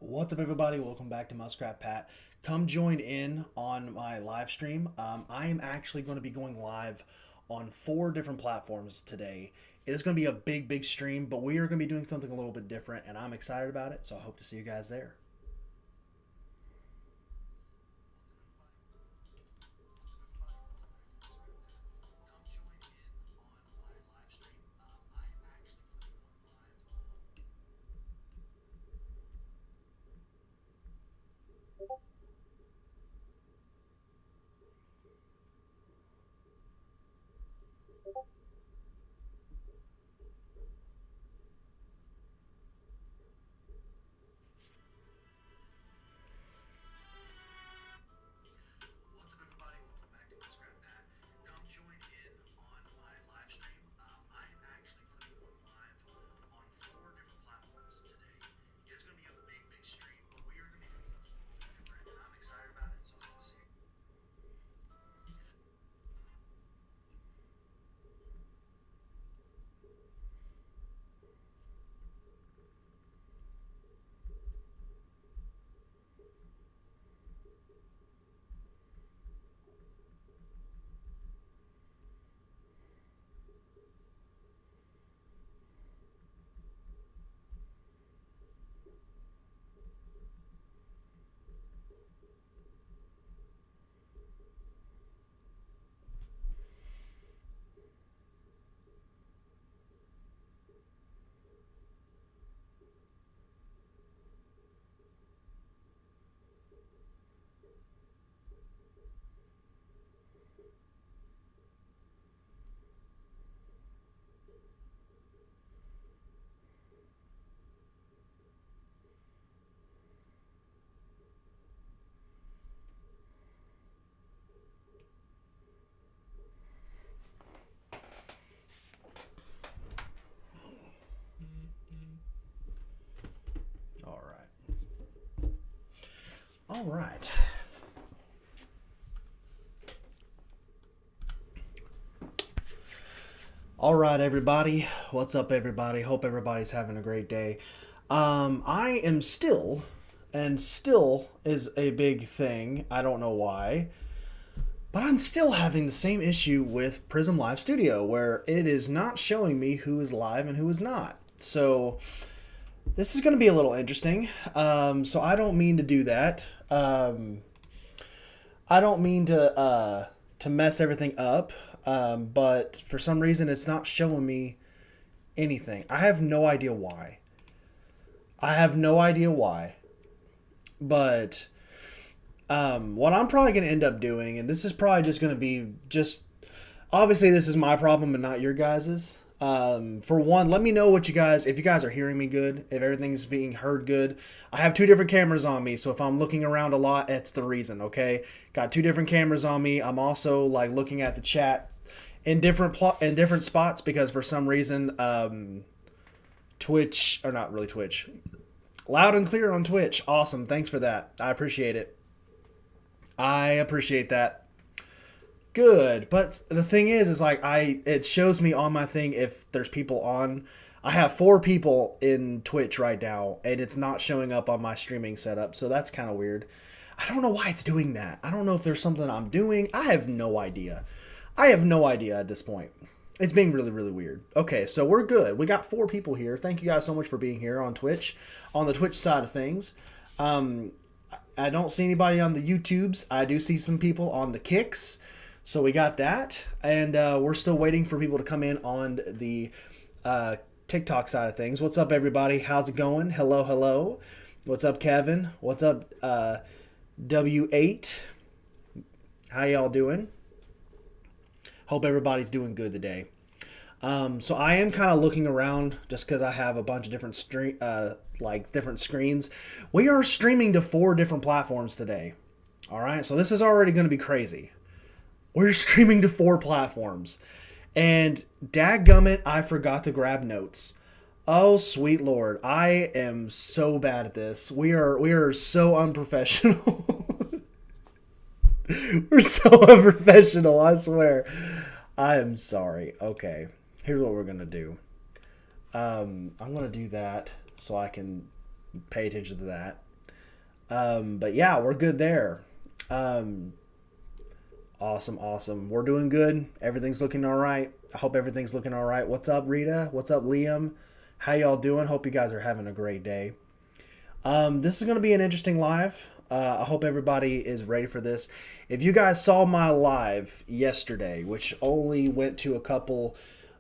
What's up, everybody? Welcome back to Muskrat Pat. Come join in on my live stream. I am actually going to be going live on 4 different platforms today. It is going to be a big stream, but we are going to be doing something a little bit different, and I'm excited about it, so I hope to see you guys there. All right. All right. All right, everybody. What's up, everybody? Hope everybody's having a great day. I am still, and still is a big thing. I don't know why, but I'm still having the same issue with Prism Live Studio where it is not showing me who is live and who is not. So this is going to be a little interesting. So I don't mean to do that. I don't mean to mess everything up. But for some reason, it's not showing me anything. I have no idea why. I have no idea why. But what I'm probably going to end up doing, and this is probably just going to be just obviously this is my problem and not your guys's. For one, let me know what you guys, if you guys are hearing me good, if everything's being heard good. I have 2 different cameras on me, so if I'm looking around a lot, it's the reason, okay? Got 2 different cameras on me. I'm also like looking at the chat in different spots because for some reason, Twitch, or not really Twitch, loud and clear on Twitch. Awesome. Thanks for that. I appreciate it. I appreciate that. Good, but the thing is like it shows me on my thing if there's people on. I have 4 people in Twitch right now, and it's not showing up on my streaming setup, so that's kind of weird. I don't know why it's doing that. I don't know if there's something I'm doing. I have no idea. I have no idea at this point. It's being really weird. Okay, so we're good. We got 4 people here. Thank you guys so much for being here on Twitch, on the Twitch side of things. Um, I don't see anybody on the YouTubes. I do see some people on the Kicks. So we got that, and we're still waiting for people to come in on the TikTok side of things. What's up, everybody? How's it going? Hello. What's up, Kevin? What's up, W8? How y'all doing? Hope everybody's doing good today. So I am kind of looking around just because I have a bunch of different different screens. We are streaming to 4 different platforms today. All right, so this is already going to be crazy. We're streaming to 4 platforms. And dadgummit, I forgot to grab notes. Oh, sweet Lord. I am so bad at this. We are so unprofessional. We're so unprofessional, I swear. I am sorry. Okay. Here's what we're going to do. I'm going to do that so I can pay attention to that. But yeah, we're good there. Um, awesome, awesome. We're doing good. Everything's looking all right. I hope everything's looking all right. What's up, Rita? What's up, Liam? How y'all doing? Hope you guys are having a great day. This is going to be an interesting live. I hope everybody is ready for this. If you guys saw my live yesterday, which only went to a couple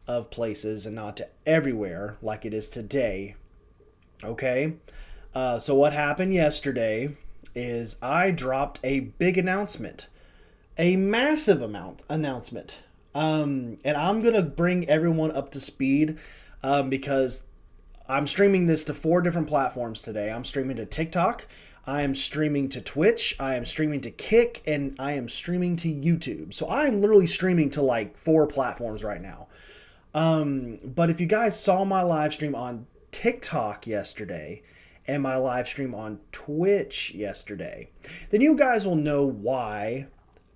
of places and not to everywhere like it is today, okay? So what happened yesterday is I dropped a big announcement, a massive announcement. And I'm going to bring everyone up to speed because I'm streaming this to 4 different platforms today. I'm streaming to TikTok, I am streaming to Twitch, I am streaming to Kick, and I am streaming to YouTube. So I am literally streaming to like 4 platforms right now. But if you guys saw my live stream on TikTok yesterday and my live stream on Twitch yesterday, then you guys will know why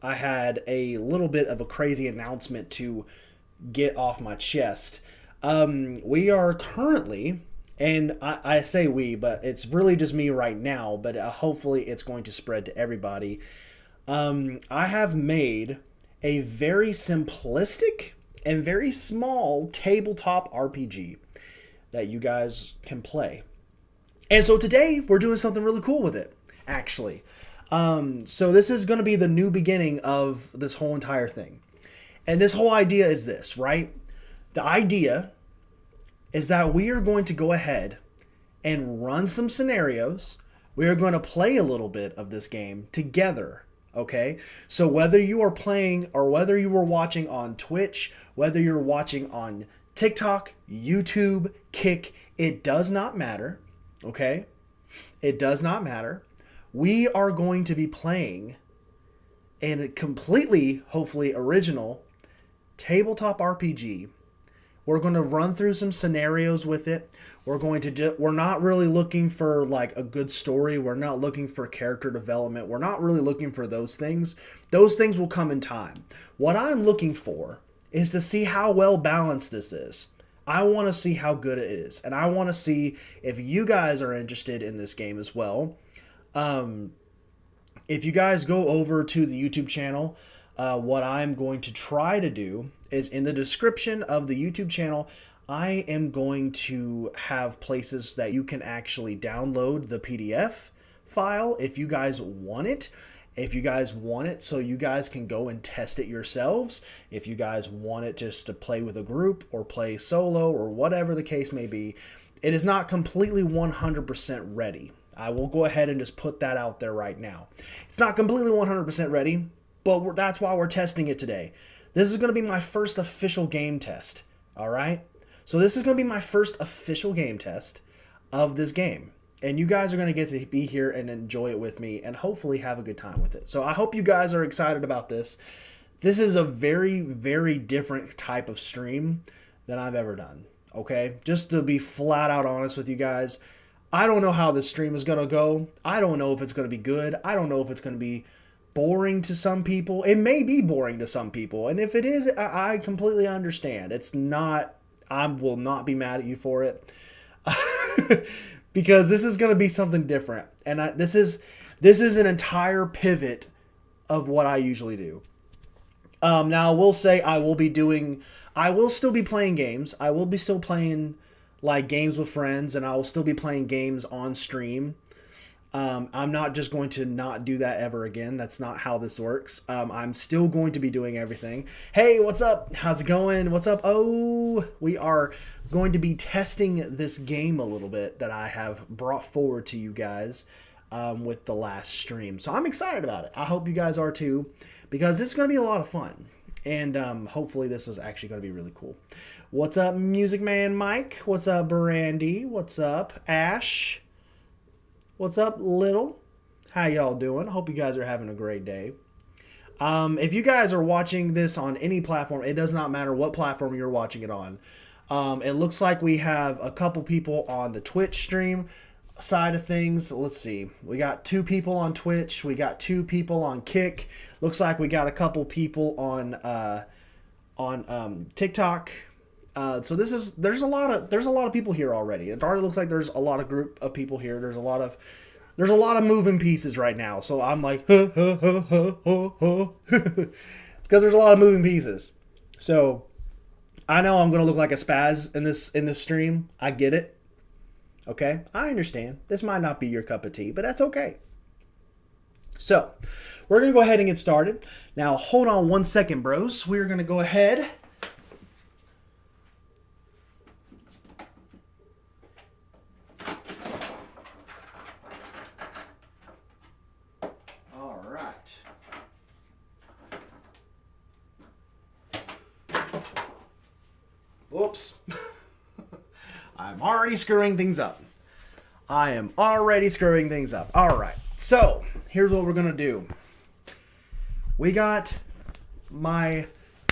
I had a little bit of a crazy announcement to get off my chest. We are currently, and I say we, but it's really just me right now, but hopefully it's going to spread to everybody. I have made a very simplistic and very small tabletop RPG that you guys can play. And so today we're doing something really cool with it, actually. So this is going to be the new beginning of this whole entire thing. And this whole idea is this, right? The idea is that we are going to go ahead and run some scenarios. We are going to play a little bit of this game together, okay? So whether you are playing or whether you were watching on Twitch, whether you're watching on TikTok, YouTube, Kick, it does not matter, okay? It does not matter. We are going to be playing a completely, hopefully, original tabletop RPG. We're going to run through some scenarios with it. We're not really looking for like a good story. We're not looking for character development. We're not really looking for those things. Those things will come in time. What I'm looking for is to see how well balanced this is. I want to see how good it is. And I want to see if you guys are interested in this game as well. If you guys go over to the YouTube channel, what I'm going to try to do is in the description of the YouTube channel, I am going to have places that you can actually download the PDF file if you guys want it. If you guys want it so you guys can go and test it yourselves. If you guys want it just to play with a group or play solo or whatever the case may be, it is not completely 100% ready. I will go ahead and just put that out there right now. It's not completely 100% ready, but that's why we're testing it today. This is going to be my first official game test, all right? So this is going to be my first official game test of this game. And you guys are going to get to be here and enjoy it with me and hopefully have a good time with it. So I hope you guys are excited about this. This is a very, very different type of stream than I've ever done, okay? Just to be flat out honest with you guys, I don't know how this stream is going to go. I don't know if it's going to be good. I don't know if it's going to be boring to some people. It may be boring to some people. And if it is, I completely understand. It's not, I will not be mad at you for it. Because this is going to be something different. And this is an entire pivot of what I usually do. Now I will say I will still be playing games. I will be still playing like games with friends, and I will still be playing games on stream. I'm not just going to not do that ever again. That's not how this works. I'm still going to be doing everything. Hey, what's up? How's it going? What's up? Oh, we are going to be testing this game a little bit that I have brought forward to you guys with the last stream. So I'm excited about it. I hope you guys are too, because it's going to be a lot of fun. And hopefully this is actually going to be really cool. What's up, Music Man Mike? What's up, Brandy? What's up, Ash? What's up, Little? How y'all doing? Hope you guys are having a great day. If you guys are watching this on any platform, it does not matter what platform you're watching it on. It looks like we have a couple people on the Twitch stream side of things. Let's see. We got 2 people on Twitch. We got 2 people on Kick. Looks like we got a couple people on TikTok. So there's a lot of people here already. It already looks like there's a lot of group of people here. There's a lot of There's a lot of moving pieces right now, so I'm like, huh, huh, huh, huh, huh, huh. It's because there's a lot of moving pieces. So I know I'm gonna look like a spaz in this stream. I get it. Okay, I understand. This might not be your cup of tea, but that's okay. So we're gonna go ahead and get started. Now hold on 1 second, bros. We're gonna go ahead. All right. Whoops. I'm already screwing things up. I am already screwing things up. All right. So here's what we're going to do. We got my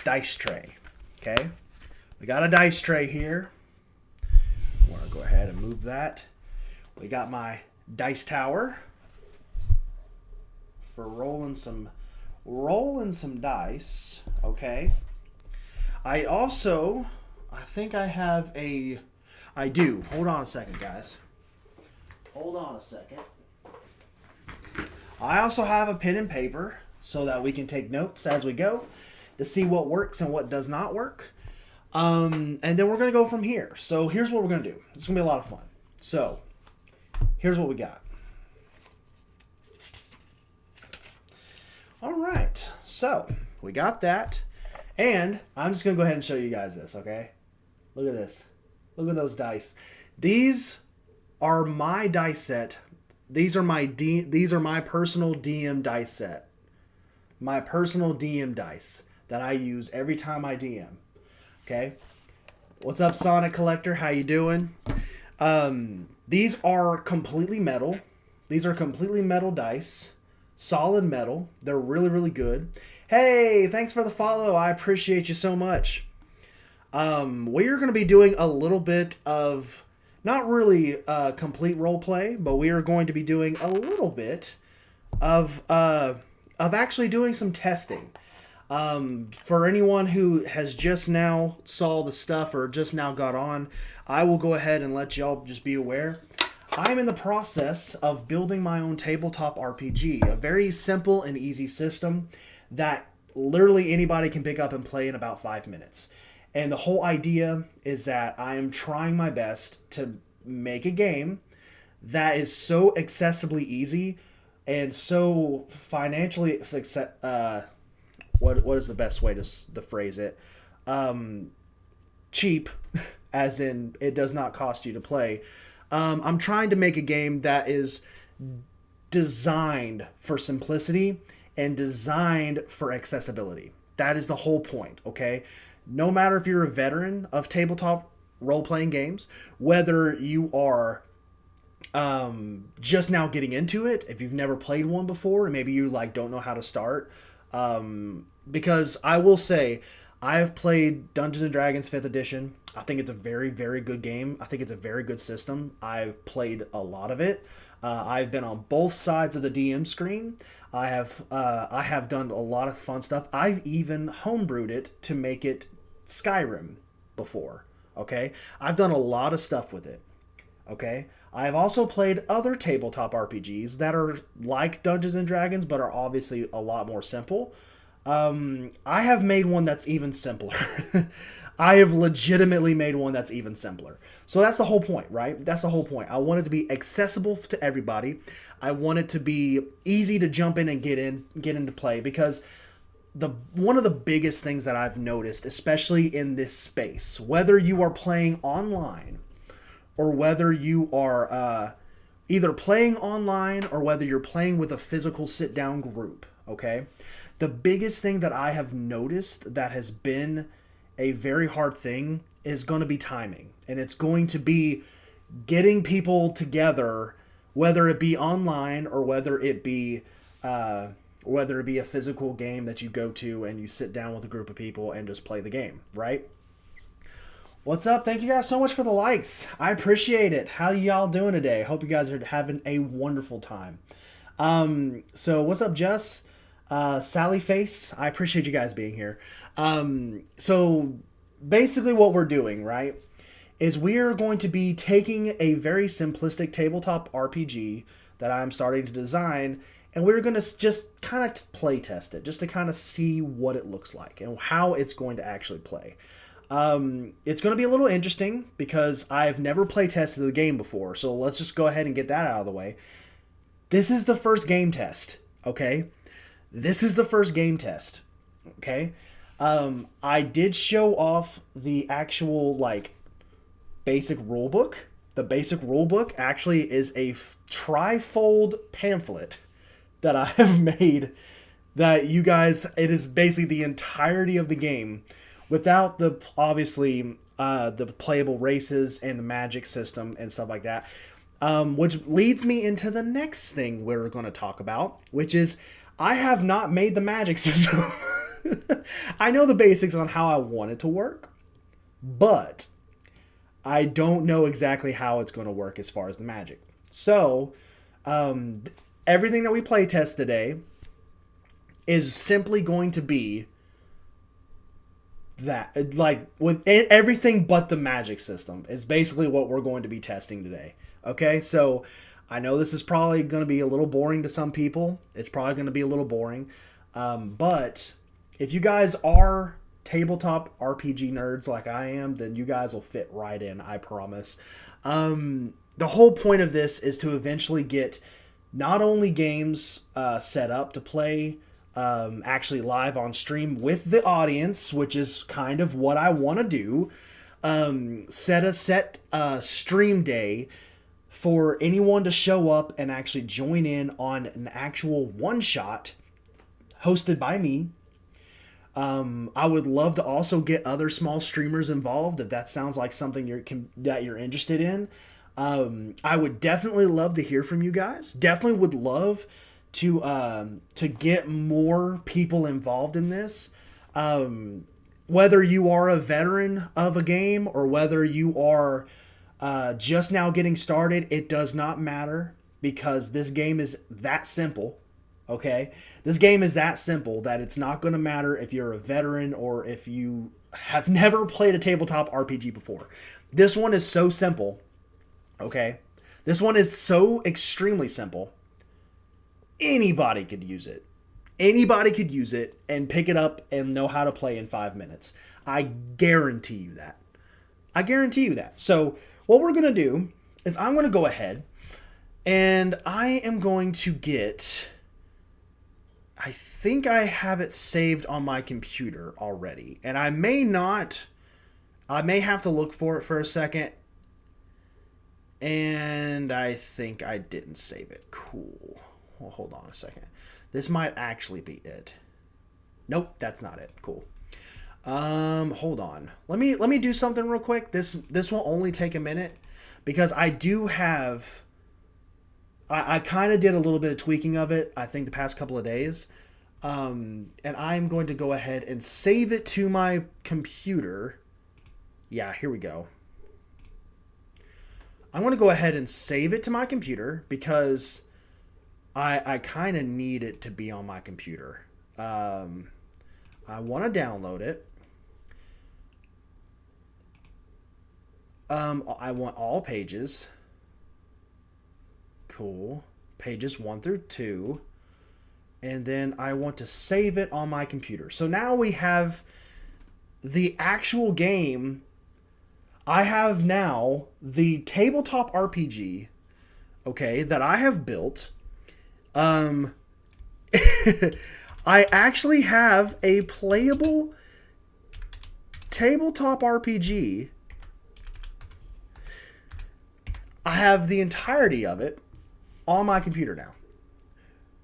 dice tray. Okay. We got a dice tray here. I want to go ahead and move that. We got my dice tower for rolling some dice. Okay. I think I have I do. Hold on a second, guys. Hold on a second. I also have a pen and paper so that we can take notes as we go to see what works and what does not work. And then we're going to go from here. So here's what we're going to do. It's going to be a lot of fun. So here's what we got. All right. So we got that. And I'm just going to go ahead and show you guys this, okay? Look at this. Look at those dice. These are my dice set. These are my personal DM dice set. My personal DM dice that I use every time I DM. Okay? What's up, Sonic Collector? How you doing? These are completely metal. These are completely metal dice. Solid metal. They're really, really good. Hey, thanks for the follow. I appreciate you so much. We're going to be doing a little bit of, not really complete role play, but we are going to be doing a little bit of actually doing some testing. For anyone who has just now saw the stuff or just now got on, I will go ahead and let y'all just be aware. I'm in the process of building my own tabletop RPG, a very simple and easy system that literally anybody can pick up and play in about 5 minutes. And the whole idea is that I am trying my best to make a game that is so accessibly easy and so financially success. What is the best way to phrase it? Cheap, as in it does not cost you to play. I'm trying to make a game that is designed for simplicity and designed for accessibility. That is the whole point, okay? No matter if you're a veteran of tabletop role-playing games, whether you are just now getting into it, if you've never played one before, and maybe you don't know how to start, because I will say, I have played Dungeons and Dragons 5th edition. I think it's a very, very good game. I think it's a very good system. I've played a lot of it. I've been on both sides of the DM screen. I have done a lot of fun stuff. I've even homebrewed it to make it Skyrim before. Okay, I've done a lot of stuff with it. Okay, I've also played other tabletop RPGs that are like Dungeons and Dragons, but are obviously a lot more simple. I have made one that's even simpler. I have legitimately made one that's even simpler. So that's the whole point, right? That's the whole point. I want it to be accessible to everybody. I want it to be easy to jump in and get into play, because one of the biggest things that I've noticed, especially in this space, whether you are playing online or whether you are either playing online or whether you're playing with a physical sit-down group, okay? The biggest thing that I have noticed that has been a very hard thing is going to be timing. And it's going to be getting people together, whether it be online or whether it be a physical game that you go to and you sit down with a group of people and just play the game, right? What's up? Thank you guys so much for the likes. I appreciate it. How y'all doing today? Hope you guys are having a wonderful time. So what's up, Jess? Sally Face, I appreciate you guys being here. So basically what we're doing, right, is we are going to be taking a very simplistic tabletop RPG that I'm starting to design, and we're going to just kind of play test it, just to kind of see what it looks like and how it's going to actually play. It's going to be a little interesting because I've never play tested the game before, so let's just go ahead and get that out of the way. This is the first game test, okay? This is the first game test, okay? I did show off the actual, like, basic rule book. The basic rule book actually is a trifold pamphlet that I have made that you guys, it is basically the entirety of the game without the, obviously, the playable races and the magic system and stuff like that. Which leads me into the next thing we're going to talk about, which is I have not made the magic system. I know the basics on how I want it to work, but I don't know exactly how it's going to work as far as the magic. So, everything that we play test today is simply going to be that, like, with everything but the magic system is basically what we're going to be testing today. Okay, so I know this is probably going to be a little boring to some people. It's probably going to be a little boring, but if you guys are tabletop RPG nerds like I am, then you guys will fit right in, I promise. The whole point of this is to eventually get not only games set up to play actually live on stream with the audience, which is kind of what I want to do, set a stream day for anyone to show up and actually join in on an actual one-shot hosted by me. I would love to also get other small streamers involved if that sounds like something that you're interested in. I would definitely love to hear from you guys. Definitely would love to get more people involved in this. Whether you are a veteran of a game or whether you are just now getting started, it does not matter because this game is that simple. Okay, this game is that simple that it's not going to matter if you're a veteran or if you have never played a tabletop RPG before. This one is so simple. Okay, this one is so extremely simple. Anybody could use it. Anybody could use it and pick it up and know how to play in 5 minutes. I guarantee you that. I guarantee you that. So what we're going to do is I'm going to go ahead and I am going to get... I think I have it saved on my computer already. And I may not. I may have to look for it for a second. And I think I didn't save it. Cool. Well, hold on a second. This might actually be it. Nope, that's not it. Cool. Hold on. Let me do something real quick. This will only take a minute because I do have... I kind of did a little bit of tweaking of it, I think, the past couple of days. And I'm going to go ahead and save it to my computer. Yeah, here we go. I'm going to go ahead and save it to my computer because I kind of need it to be on my computer. I want to download it. I want all pages. Cool. Pages 1 through 2. And then I want to save it on my computer. So now we have the actual game. I have now the tabletop RPG, okay, that I have built. I actually have a playable tabletop RPG. I have the entirety of it on my computer now,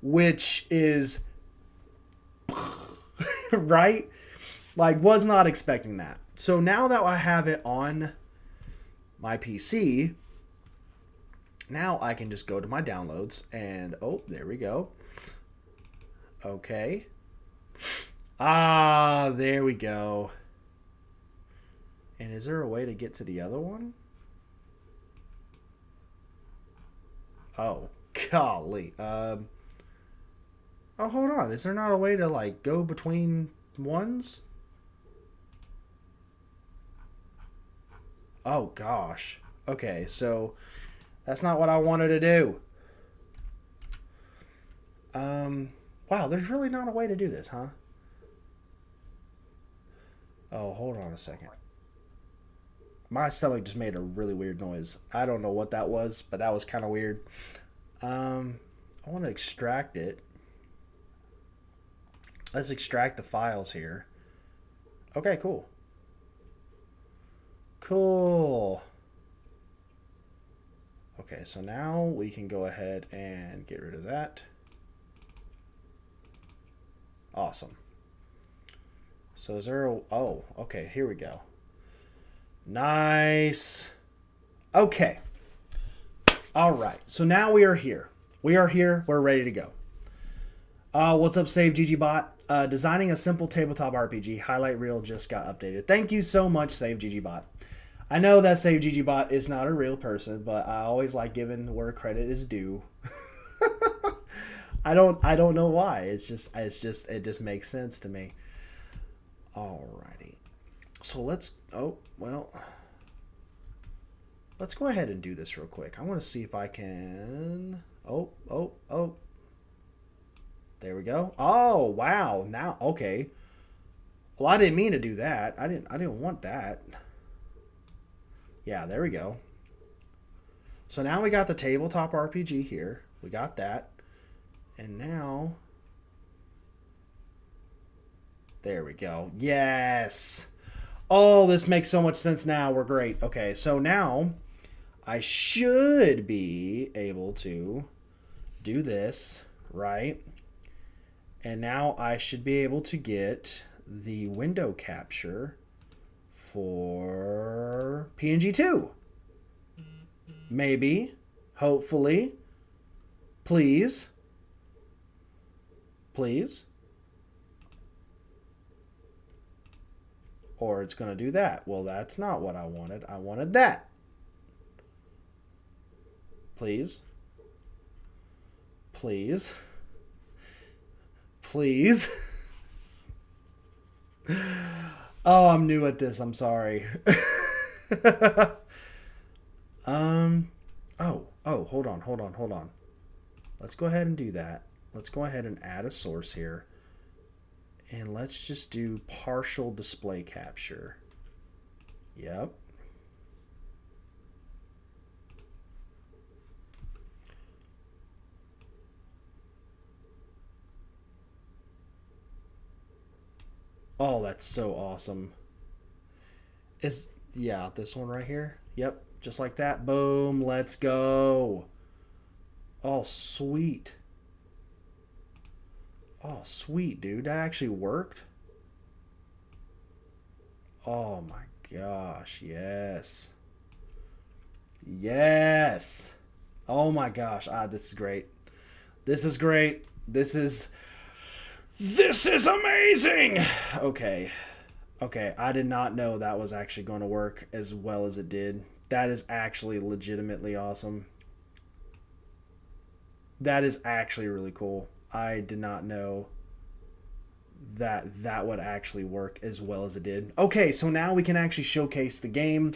which is right? Like, was not expecting that. So now that I have it on my PC, now I can just go to my downloads and, oh, there we go. Okay. Ah, there we go. And is there a way to get to the other one? Oh, golly. Oh, hold on. Is there not a way to, like, go between ones? Oh, gosh. Okay, so that's not what I wanted to do. Wow, there's really not a way to do this, huh? Oh, hold on a second. My stomach just made a really weird noise. I don't know what that was, but that was kind of weird. I want to extract it. Let's extract the files here. Okay, cool. Cool. Okay, so now we can go ahead and get rid of that. Awesome. So is there a... Oh, okay, here we go. Nice. Okay. All right, so now we are here. We are here. We're ready to go. What's up, Save GGBot? Designing a simple tabletop RPG. Highlight reel just got updated. Thank you so much, Save GGBot. I know that Save GGBot is not a real person, but I always like giving where credit is due. I don't know why. It just makes sense to me. Alrighty. So let's go ahead and do this real quick. I want to see if I can. Oh. There we go. Oh, wow. Now, okay. Well, I didn't mean to do that. I didn't want that. Yeah, there we go. So now we got the tabletop RPG here. We got that. And now, there we go. Yes. Oh, this makes so much sense now. We're great. Okay, so now I should be able to do this, right? And now I should be able to get the window capture for PNG2. Maybe. Hopefully. Please. Please. Or it's going to do that. Well, that's not what I wanted. I wanted that. Please. Please. Please. Oh, I'm new at this. I'm sorry. Oh, hold on. Let's go ahead and do that. Let's go ahead and add a source here. And let's just do partial display capture. Yep. Oh, that's so awesome. Yeah, this one right here. Yep, just like that. Boom, let's go. Oh, sweet. Oh, sweet, dude. That actually worked. Oh my gosh, yes. Yes. Oh my gosh. This is great. This is great. This is amazing. Okay. I did not know that was actually going to work as well as it did. That is actually legitimately awesome. That is actually really cool. I did not know that would actually work as well as it did. Okay, so now we can actually showcase the game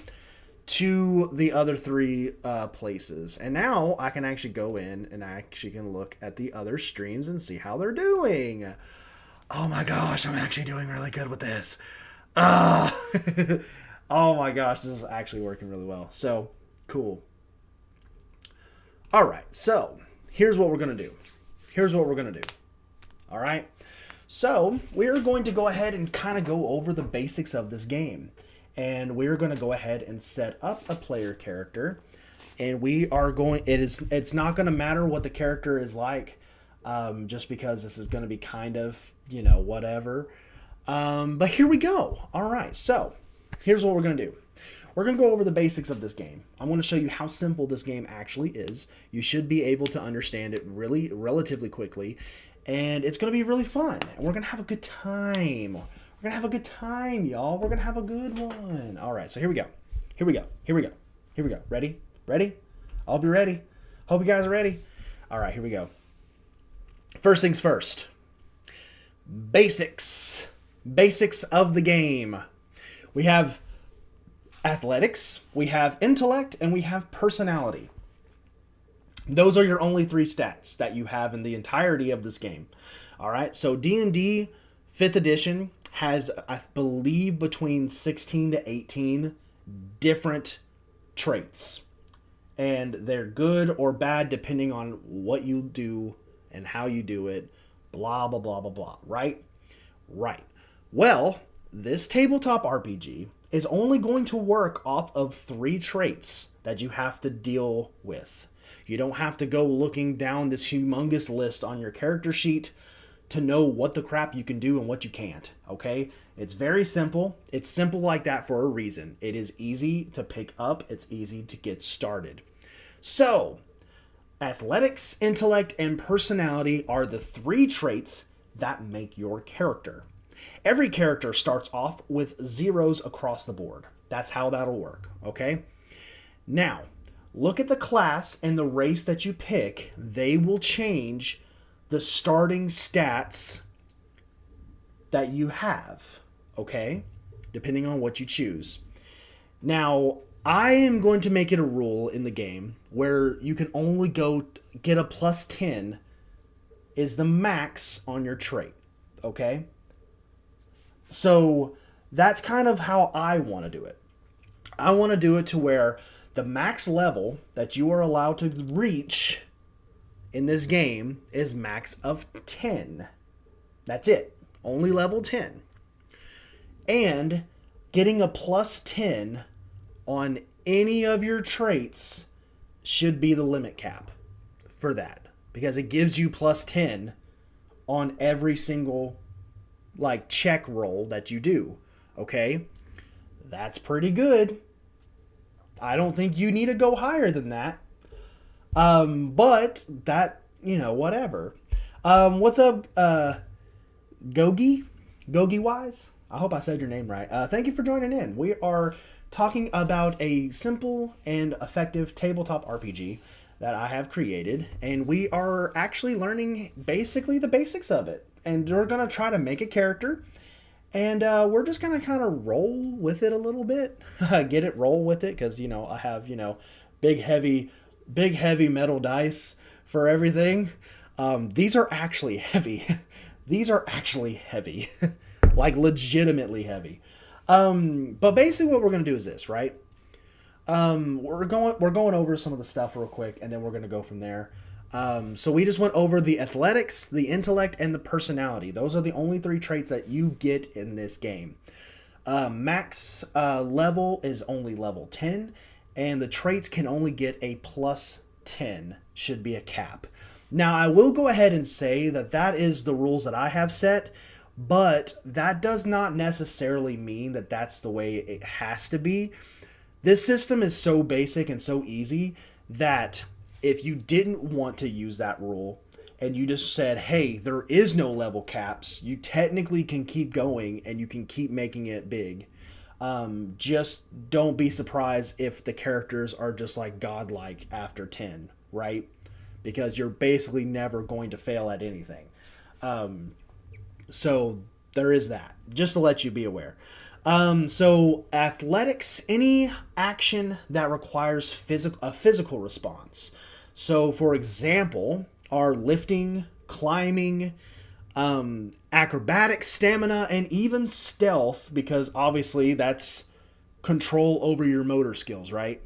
to the other three places. And now I can actually go in and I actually can look at the other streams and see how they're doing. Oh my gosh, I'm actually doing really good with this. Oh my gosh, this is actually working really well. So, cool. All right, so here's what we're going to do. All right. So we're going to go ahead and kind of go over the basics of this game. And we're going to go ahead and set up a player character. And we are going, it's not going to matter what the character is like, just because this is going to be kind of, whatever. But here we go. All right. So here's what we're going to do. We're going to go over the basics of this game. I'm going to show you how simple this game actually is. You should be able to understand it relatively quickly. And it's going to be really fun. And we're going to have a good time. We're going to have a good time, y'all. We're going to have a good one. All right, so here we go. Ready? I'll be ready. Hope you guys are ready. All right, here we go. First things first. Basics. Basics of the game. We have athletics, we have intellect, and we have personality. Those are your only three stats that you have in the entirety of this game. All right, so D&D 5th edition has, I believe, between 16 to 18 different traits. And they're good or bad depending on what you do and how you do it. Blah, blah, blah, blah, blah. Right? Right. Well, this tabletop RPG is only going to work off of 3 traits that you have to deal with. You don't have to go looking down this humongous list on your character sheet to know what the crap you can do and what you can't, okay? It's very simple. It's simple like that for a reason. It is easy to pick up. It's easy to get started. So, athletics, intellect, and personality are the 3 traits that make your character. Every character starts off with 0s across the board. That's how that'll work, okay? Now, look at the class and the race that you pick. They will change the starting stats that you have, okay? Depending on what you choose. Now, I am going to make it a rule in the game where you can only go get a plus 10 is the max on your trait, okay? So that's kind of how I want to do it. I want to do it to where the max level that you are allowed to reach in this game is max of 10. That's it. Only level 10. And getting a plus 10 on any of your traits should be the limit cap for that. Because it gives you plus 10 on every single check roll that you do. Okay? That's pretty good. I don't think you need to go higher than that. But that, whatever. What's up, Gogi? Gogi Wise? I hope I said your name right. Thank you for joining in. We are talking about a simple and effective tabletop RPG that I have created, and we are actually learning basically the basics of it. And we're going to try to make a character, and we're just going to kind of roll with it a little bit. Roll with it, because, I have, big heavy metal dice for everything. These are actually heavy. These are actually heavy. Legitimately heavy. But basically what we're going to do is this, right? We're going over some of the stuff real quick, and then we're going to go from there. So we just went over the athletics, the intellect, and the personality. Those are the only 3 traits that you get in this game. Max level is only level 10, and the traits can only get a plus 10, should be a cap. Now, I will go ahead and say that is the rules that I have set, but that does not necessarily mean that that's the way it has to be. This system is so basic and so easy that if you didn't want to use that rule and you just said, hey, there is no level caps, you technically can keep going and you can keep making it big. Just don't be surprised if the characters are just godlike after 10, right? Because you're basically never going to fail at anything. So there is that, just to let you be aware. So athletics, any action that requires a physical response. So for example, our lifting, climbing, acrobatics, stamina, and even stealth, because obviously that's control over your motor skills, right?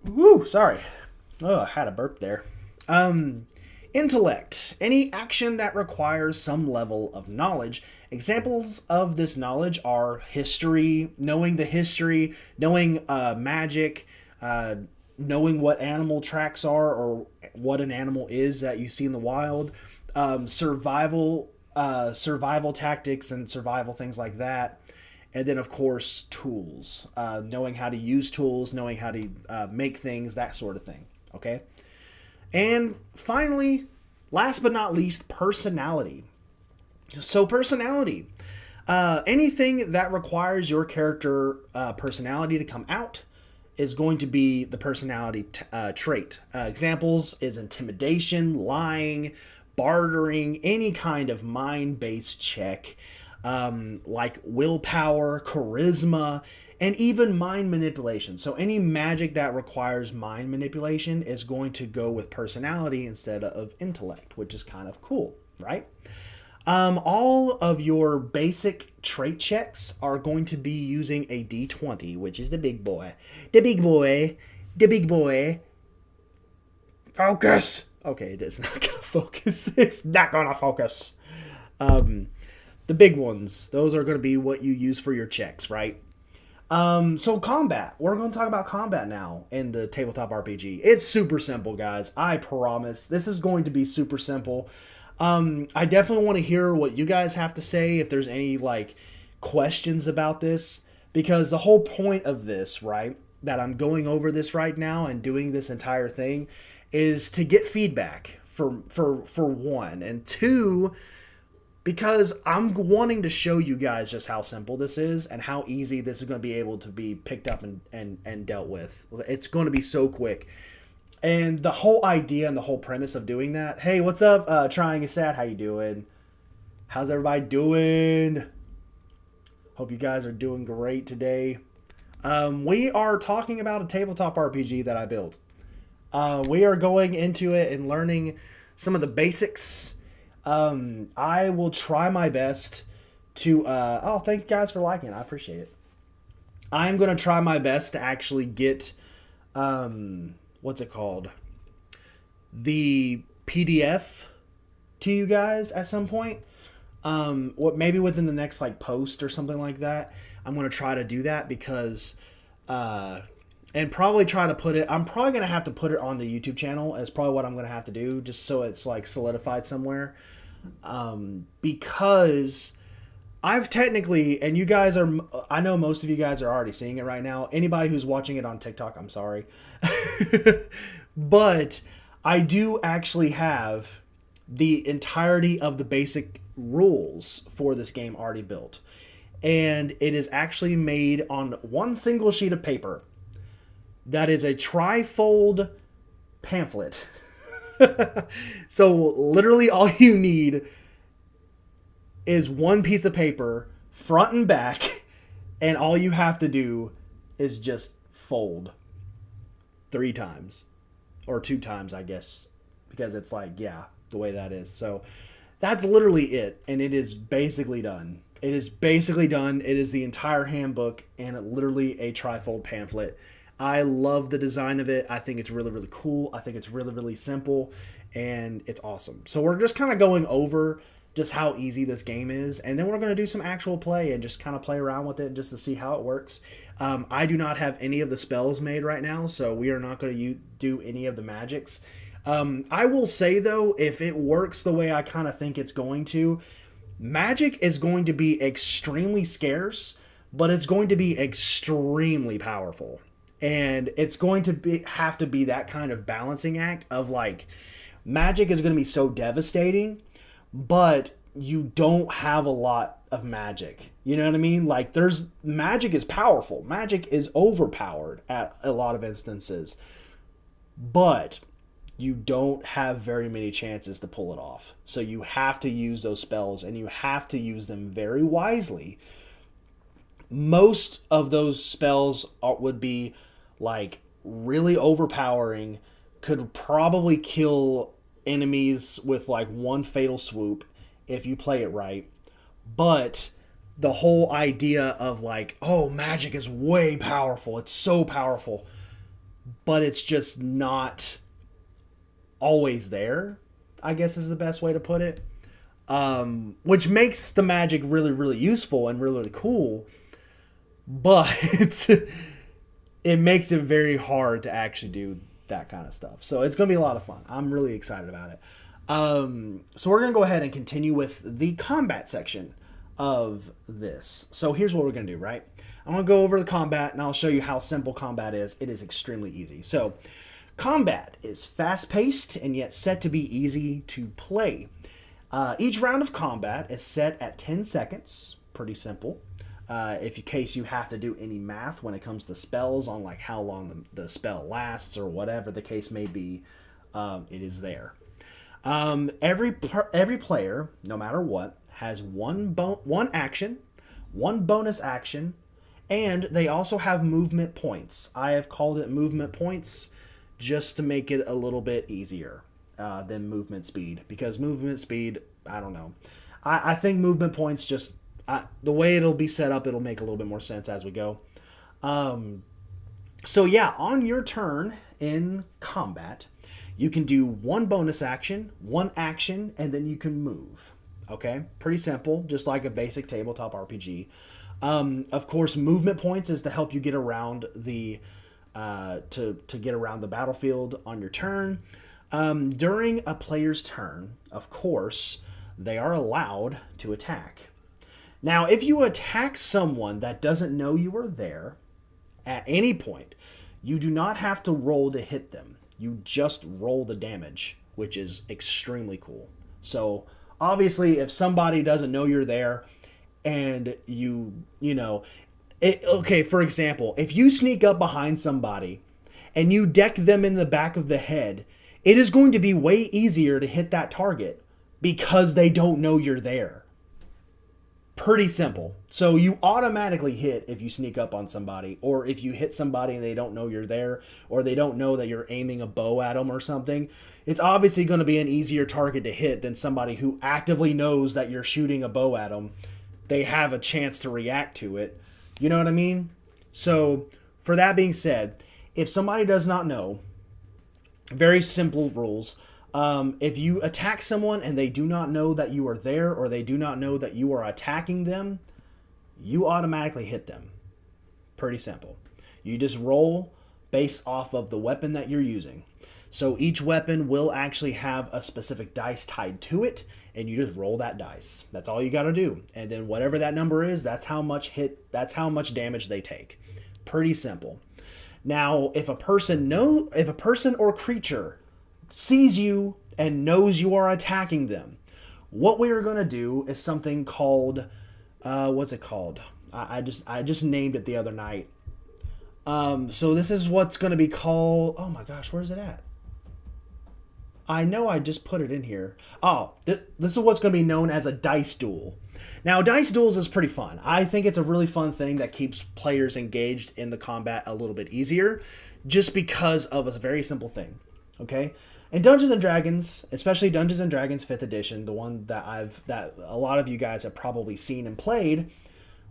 Woo, sorry. Oh, I had a burp there. Intellect, any action that requires some level of knowledge. Examples of this knowledge are history, knowing the history, knowing magic, knowing what animal tracks are or what an animal is that you see in the wild, survival tactics and survival things like that. And then, of course, tools, knowing how to use tools, knowing how to make things, that sort of thing. Okay. And finally, last but not least, personality. So personality, anything that requires your character personality to come out is going to be the personality trait. Examples is intimidation, lying, bartering, any kind of mind-based check, like willpower, charisma, and even mind manipulation. So any magic that requires mind manipulation is going to go with personality instead of intellect, which is kind of cool, right? All of your basic trait checks are going to be using a D20, which is the big boy. The big boy. The big boy. Focus! Okay, it is not going to focus. It's not going to focus. The big ones, those are going to be what you use for your checks, right? So combat. We're going to talk about combat now in the tabletop RPG. It's super simple, guys. I promise. This is going to be super simple. I definitely want to hear what you guys have to say, if there's any, like, questions about this. Because the whole point of this, right, that I'm going over this right now and doing this entire thing is to get feedback for one. And two, because I'm wanting to show you guys just how simple this is and how easy this is going to be able to be picked up and dealt with. It's going to be so quick. And the whole idea and the whole premise of doing that. Hey, what's up? Trying is sad. How you doing? How's everybody doing? Hope you guys are doing great today. We are talking about a tabletop RPG that I built. We are going into it and learning some of the basics. I will try my best to, thank you guys for liking it. I appreciate it. I'm going to try my best to actually get, what's it called? The PDF to you guys at some point. Maybe within the next, like, post or something like that. I'm going to try to do that because, and probably try to put it, I'm probably going to have to put it on the YouTube channel. Is probably what I'm going to have to do, just so it's, like, solidified somewhere. Because I've technically, and you guys are, I know most of you guys are already seeing it right now. Anybody who's watching it on TikTok, I'm sorry. But I do actually have the entirety of the basic rules for this game already built. And it is actually made on one single sheet of paper. That is a trifold pamphlet. So literally all you need is one piece of paper, front and back, and all you have to do is just fold 3 times. Or 2 times, I guess. Because it's like, yeah, the way that is. So that's literally it. And it is basically done. It is basically done. It is the entire handbook and literally a trifold pamphlet. I love the design of it. I think it's really, really cool. I think it's really, really simple, and it's awesome. So we're just kind of going over just how easy this game is, and then we're going to do some actual play and just kind of play around with it just to see how it works. I do not have any of the spells made right now, so we are not going to do any of the magics. I will say, though, if it works the way I kind of think it's going to, magic is going to be extremely scarce, but it's going to be extremely powerful. And it's going to have to be that kind of balancing act of, like, magic is going to be so devastating, but you don't have a lot of magic. You know what I mean? Like, magic is powerful. Magic is overpowered at a lot of instances. But you don't have very many chances to pull it off. So you have to use those spells, and you have to use them very wisely. Most of those spells would be, like, really overpowering, could probably kill enemies with, like, one fatal swoop if you play it right. But the whole idea of, like, oh, magic is way powerful, it's so powerful, but it's just not always there, I guess is the best way to put it. Which makes the magic really, really useful and really, really cool, but it makes it very hard to actually do that kind of stuff. So it's going to be a lot of fun. I'm really excited about it. So we're going to go ahead and continue with the combat section of this. So here's what we're going to do, right? I'm going to go over the combat, and I'll show you how simple combat is. It is extremely easy. So combat is fast-paced and yet set to be easy to play. Each round of combat is set at 10 seconds. Pretty simple. If in case you have to do any math when it comes to spells on, like, how long the spell lasts or whatever the case may be, it is there. Every player, no matter what, has one action, one bonus action, And they also have movement points. I have called it movement points just to make it a little bit easier than movement speed. Because movement speed, I don't know. I think movement points just, the way it'll be set up, it'll make a little bit more sense as we go. So yeah, on your turn in combat, you can do one bonus action, one action, and then you can move. Okay, pretty simple, just like a basic tabletop RPG. Of course, movement points is to help you get around the to get around the battlefield on your turn. During a player's turn, of course, they are allowed to attack. Now, if you attack someone that doesn't know you are there at any point, you do not have to roll to hit them. You just roll the damage, which is extremely cool. So, obviously, if somebody doesn't know you're there and okay, for example, if you sneak up behind somebody and you deck them in the back of the head, it is going to be way easier to hit that target because they don't know you're there. Pretty simple. So you automatically hit if you sneak up on somebody, or if you hit somebody and they don't know you're there, or they don't know that you're aiming a bow at them or something. It's obviously going to be an easier target to hit than somebody who actively knows that you're shooting a bow at them. They have a chance to react to it. You know what I mean? So, for that being said, if somebody does not know, very simple rules. If you attack someone and they do not know that you are there, or they do not know that you are attacking them, you automatically hit them. Pretty simple. You just roll based off of the weapon that you're using. So each weapon will actually have a specific dice tied to it, and you just roll that dice. That's all you got to do. And then whatever that number is, that's how much damage they take. Pretty simple. Now, if a person or creature sees you and knows you are attacking them, what we are going to do is something called, what's it called? I just named it the other night. So this is what's going to be called, oh my gosh, where is it at? I know I just put it in here. Oh, this is what's going to be known as a dice duel. Now, dice duels is pretty fun. I think it's a really fun thing that keeps players engaged in the combat a little bit easier, just because of a very simple thing. Okay? In Dungeons and Dragons, especially Dungeons and Dragons 5th edition, the one that a lot of you guys have probably seen and played,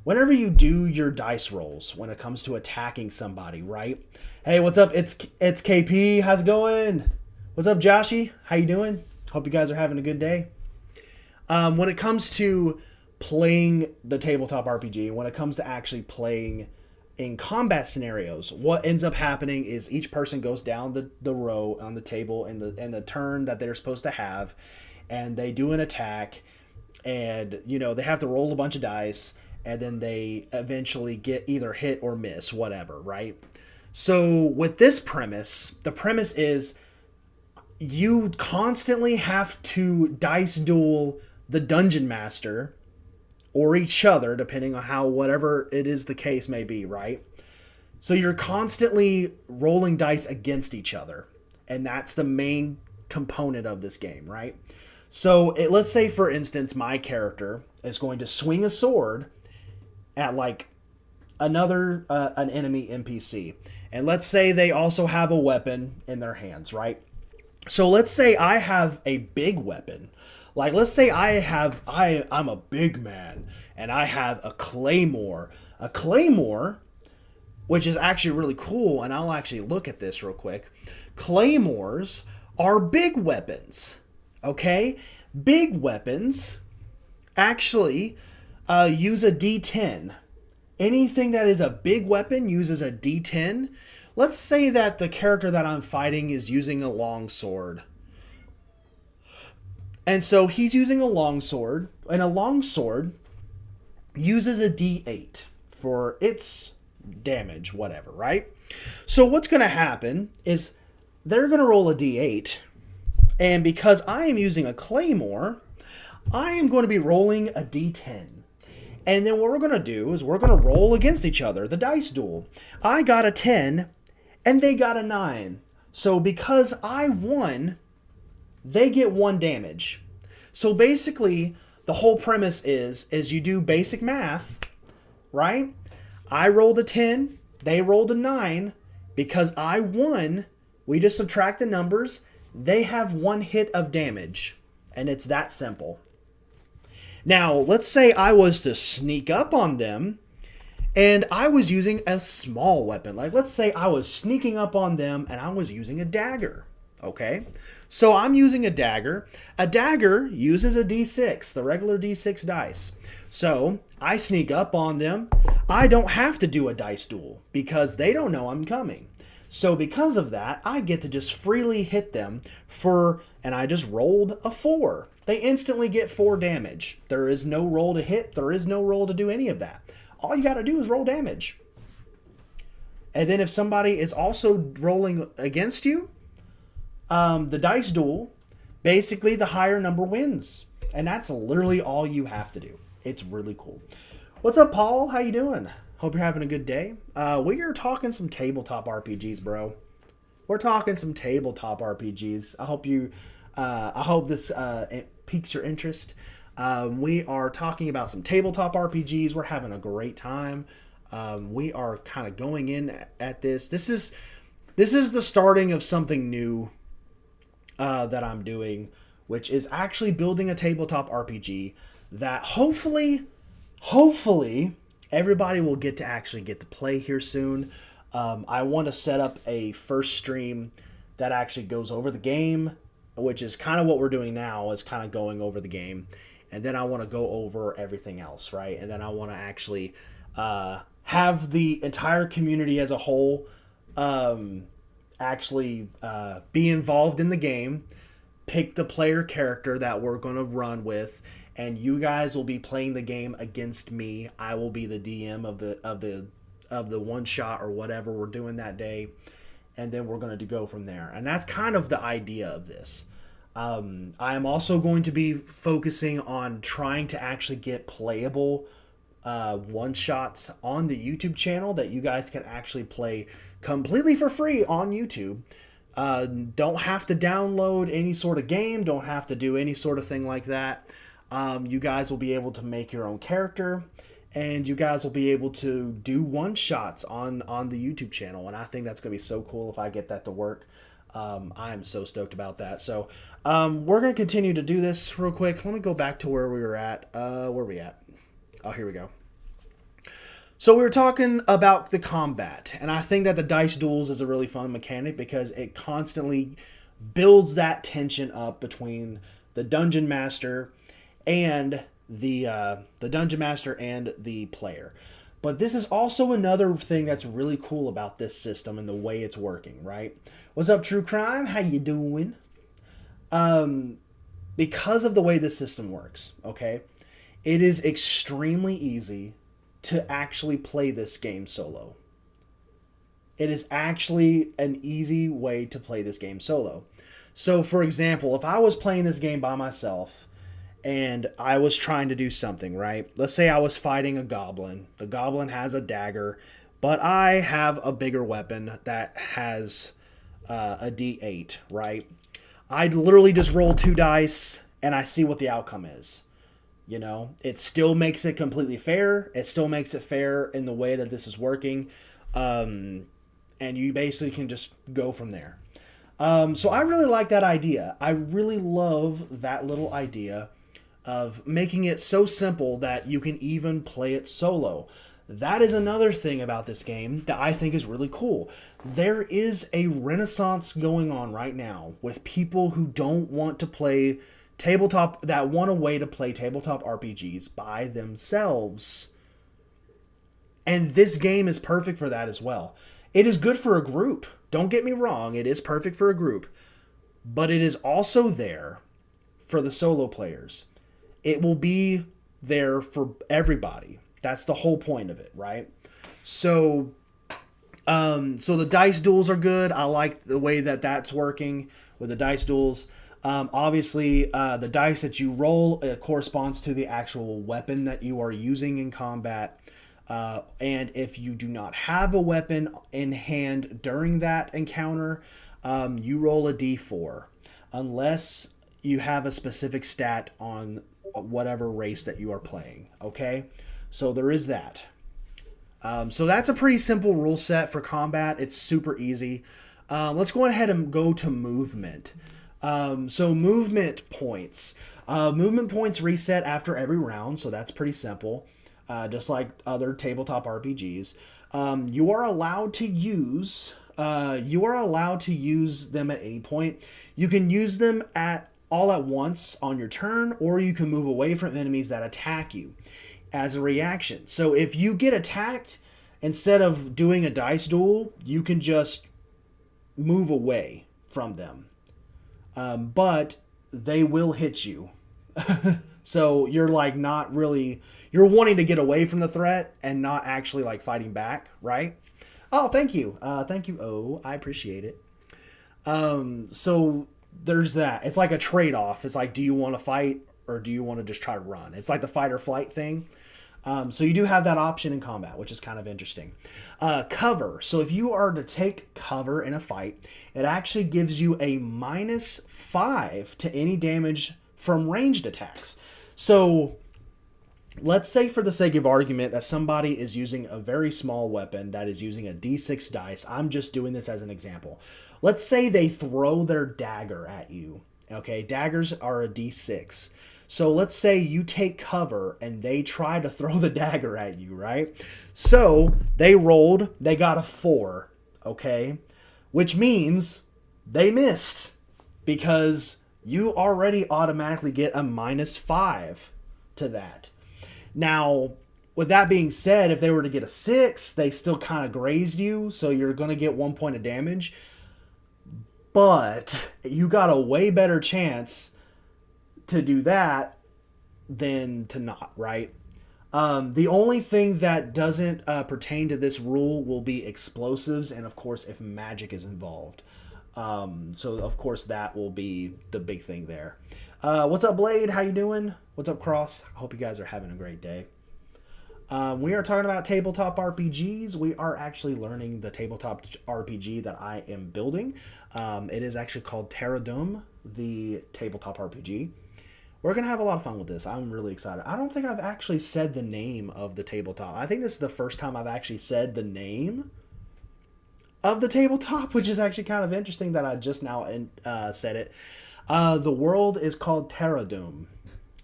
whenever you do your dice rolls when it comes to attacking somebody, right? Hey, what's up? It's KP. How's it going? What's up, Joshy? How you doing? Hope you guys are having a good day. When it comes to playing the tabletop RPG, when it comes to actually playing in combat scenarios, what ends up happening is each person goes down the row on the table in the turn that they're supposed to have, and they do an attack, and they have to roll a bunch of dice, and then they eventually get either hit or miss, whatever, right? So with this premise, the premise is you constantly have to dice duel the dungeon master or each other, depending on whatever it is the case may be, right? So you're constantly rolling dice against each other, and that's the main component of this game, right? So let's say, for instance, my character is going to swing a sword at like another an enemy NPC, and let's say they also have a weapon in their hands, right? So let's say I have a big weapon. Like, let's say I'm a big man and I have a claymore. A claymore, which is actually really cool, and I'll actually look at this real quick. Claymores are big weapons, okay? Big weapons actually use a D10. Anything that is a big weapon uses a D10. Let's say that the character that I'm fighting is using a long sword. And so he's using a long sword, and a long sword uses a D8 for its damage, whatever, right? So what's going to happen is they're going to roll a D8, and because I am using a claymore, I am going to be rolling a D10. And then what we're going to do is we're going to roll against each other, the dice duel. I got a 10, and they got a 9. So because I won, they get 1 damage. So basically, the whole premise is you do basic math, right? I rolled a 10, they rolled a 9. Because I won, we just subtract the numbers. They have 1 hit of damage, and it's that simple. Now, let's say I was to sneak up on them, and I was using a small weapon. Like, let's say I was sneaking up on them, and I was using a dagger. Okay? So I'm using a dagger. A dagger uses a d6, the regular d6 dice. So I sneak up on them. I don't have to do a dice duel because they don't know I'm coming. So because of that, I get to just freely hit them and I just rolled a 4. They instantly get 4 damage. There is no roll to hit. There is no roll to do any of that. All you got to do is roll damage. And then if somebody is also rolling against you, the dice duel, basically the higher number wins. And that's literally all you have to do. It's really cool. What's up, Paul? How you doing? Hope you're having a good day. We are talking some tabletop RPGs, bro. We're talking some tabletop RPGs. I hope this it piques your interest. We are talking about some tabletop RPGs. We're having a great time. We are kind of going in at this. This is the starting of something new that I'm doing, which is actually building a tabletop RPG that hopefully everybody will get to play here soon. I want to set up a first stream that actually goes over the game, which is kind of what we're doing now, is kind of going over the game. And then I want to go over everything else, right? And then I want to actually have the entire community as a whole actually be involved in the game, pick the player character that we're going to run with, and you guys will be playing the game against me. I will be the DM of the one shot or whatever we're doing that day, and then we're going to go from there. And that's kind of the idea of this. I am also going to be focusing on trying to actually get playable one shots on the YouTube channel that you guys can actually play completely for free on YouTube. Don't have to download any sort of game, don't have to do any sort of thing like that. You guys will be able to make your own character, and you guys will be able to do one shots on the YouTube channel. And I think that's going to be so cool if I get that to work. I am so stoked about that. So we're going to continue to do this real quick. Let me go back to where we were at. Where are we at? Oh, here we go. So we were talking about the combat, and I think that the dice duels is a really fun mechanic because it constantly builds that tension up between the dungeon master and the player. But this is also another thing that's really cool about this system and the way it's working, right? What's up, True Crime? How you doing? Because of the way this system works, okay, it is extremely easy to actually play this game solo. It is actually an easy way to play this game solo. So, for example, if I was playing this game by myself and I was trying to do something, right? Let's say I was fighting a goblin. The goblin has a dagger, but I have a bigger weapon that has a D8, right? I'd literally just roll 2 dice and I see what the outcome is. You know, it still makes it completely fair. It still makes it fair in the way that this is working. And you basically can just go from there. So I really like that idea. I really love that little idea of making it so simple that you can even play it solo. That is another thing about this game that I think is really cool. There is a renaissance going on right now with people who don't want to play tabletop, that want a way to play tabletop RPGs by themselves. And this game is perfect for that as well. It is good for a group. Don't get me wrong, it is perfect for a group. But it is also there for the solo players. It will be there for everybody. That's the whole point of it, right? So the dice duels are good. I like the way that that's working with the dice duels. Obviously, the dice that you roll corresponds to the actual weapon that you are using in combat. And if you do not have a weapon in hand during that encounter, you roll a d4. Unless you have a specific stat on whatever race that you are playing. Okay? So there is that. So that's a pretty simple rule set for combat. It's super easy. Let's go ahead and go to movement. So movement points. Movement points reset after every round, so that's pretty simple. Just like other tabletop RPGs. You are allowed to use them at any point. You can use them all at once on your turn, or you can move away from enemies that attack you as a reaction. So if you get attacked, instead of doing a dice duel, you can just move away from them. But they will hit you. So you're like not really, you're wanting to get away from the threat and not actually like fighting back, right? Oh, thank you. Thank you. Oh, I appreciate it. So there's that. It's like a trade-off. It's like, do you want to fight or do you want to just try to run? It's like the fight or flight thing. So you do have that option in combat, which is kind of interesting. Cover. So if you are to take cover in a fight, it actually gives you a -5 to any damage from ranged attacks. So let's say for the sake of argument that somebody is using a very small weapon that is using a d6 dice. I'm just doing this as an example. Let's say they throw their dagger at you. Okay, daggers are a d6. So let's say you take cover and they try to throw the dagger at you, right? So they got a 4, okay? Which means they missed because you already automatically get a -5 to that. Now, with that being said, if they were to get a 6, they still kind of grazed you, so you're going to get 1 point of damage. But you got a way better chance to do that than to not, right? The only thing that doesn't pertain to this rule will be explosives, and of course, if magic is involved. So of course that will be the big thing there. What's up, Blade? How you doing? What's up, Cross? I hope you guys are having a great day. We are talking about tabletop RPGs. We are actually learning the tabletop RPG that I am building. It is actually called Terradome, the tabletop RPG. We're going to have a lot of fun with this. I'm really excited. I don't think I've actually said the name of the tabletop. I think this is the first time I've actually said the name of the tabletop, which is actually kind of interesting that I just now said it. The world is called Terradome.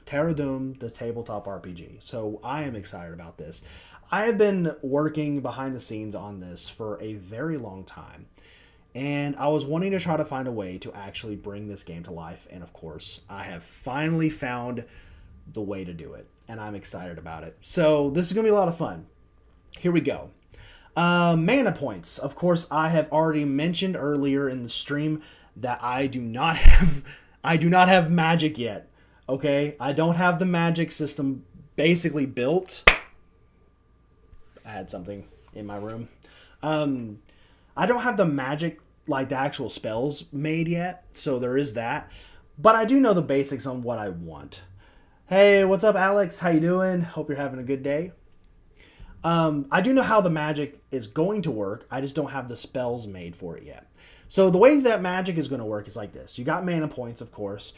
Terradome, the tabletop RPG. So I am excited about this. I have been working behind the scenes on this for a very long time. And I was wanting to try to find a way to actually bring this game to life. And of course, I have finally found the way to do it. And I'm excited about it. So this is going to be a lot of fun. Here we go. Mana points. Of course, I have already mentioned earlier in the stream that I do not have magic yet. Okay? I don't have the magic system basically built. I had something in my room. I don't have the magic, like the actual spells made yet, so there is that. But I do know the basics on what I want. Hey, what's up, Alex? How you doing? Hope you're having a good day. I do know how the magic is going to work. I just don't have the spells made for it yet. So the way that magic is going to work is like this. You got mana points, of course.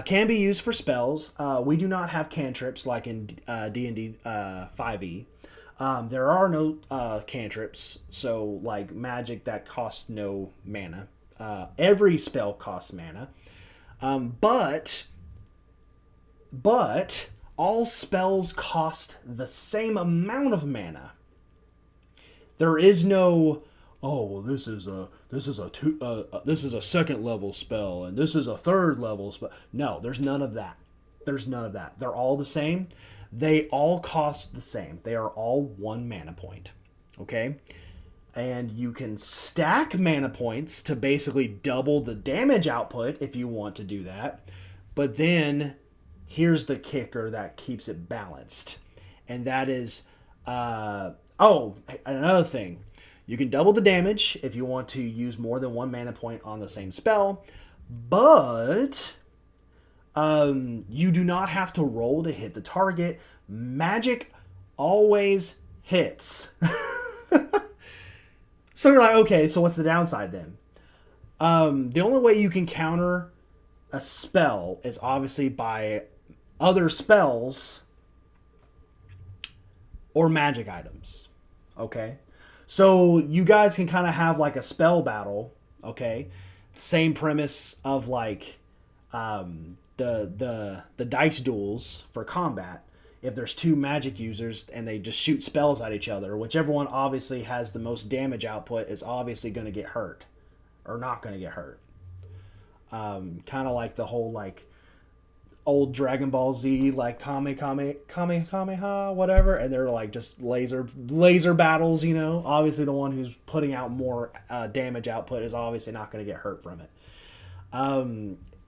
Can be used for spells. We do not have cantrips like in D&D 5e. There are no cantrips, so like magic that costs no mana. Every spell costs mana. But all spells cost the same amount of mana. There is no, oh, well, this is a second level spell and this is a third level spell. No, there's none of that. They're all the same. They all cost the same. They are all 1 mana point. Okay? And you can stack mana points to basically double the damage output if you want to do that. But then here's the kicker that keeps it balanced. And that is, another thing. You can double the damage if you want to use more than 1 mana point on the same spell. But you do not have to roll to hit the target. Magic always hits. So you're like, okay, so what's the downside then? The only way you can counter a spell is obviously by other spells or magic items. Okay. So you guys can kind of have like a spell battle. Okay. Same premise of like the dice duels for combat. If there's two magic users and they just shoot spells at each other, whichever one obviously has the most damage output is obviously going to get hurt or not going to get hurt. Kind of like the whole like old Dragon Ball Z like Kamehameha whatever, and they're like just laser battles. You know, obviously the one who's putting out more damage output is obviously not going to get hurt from it.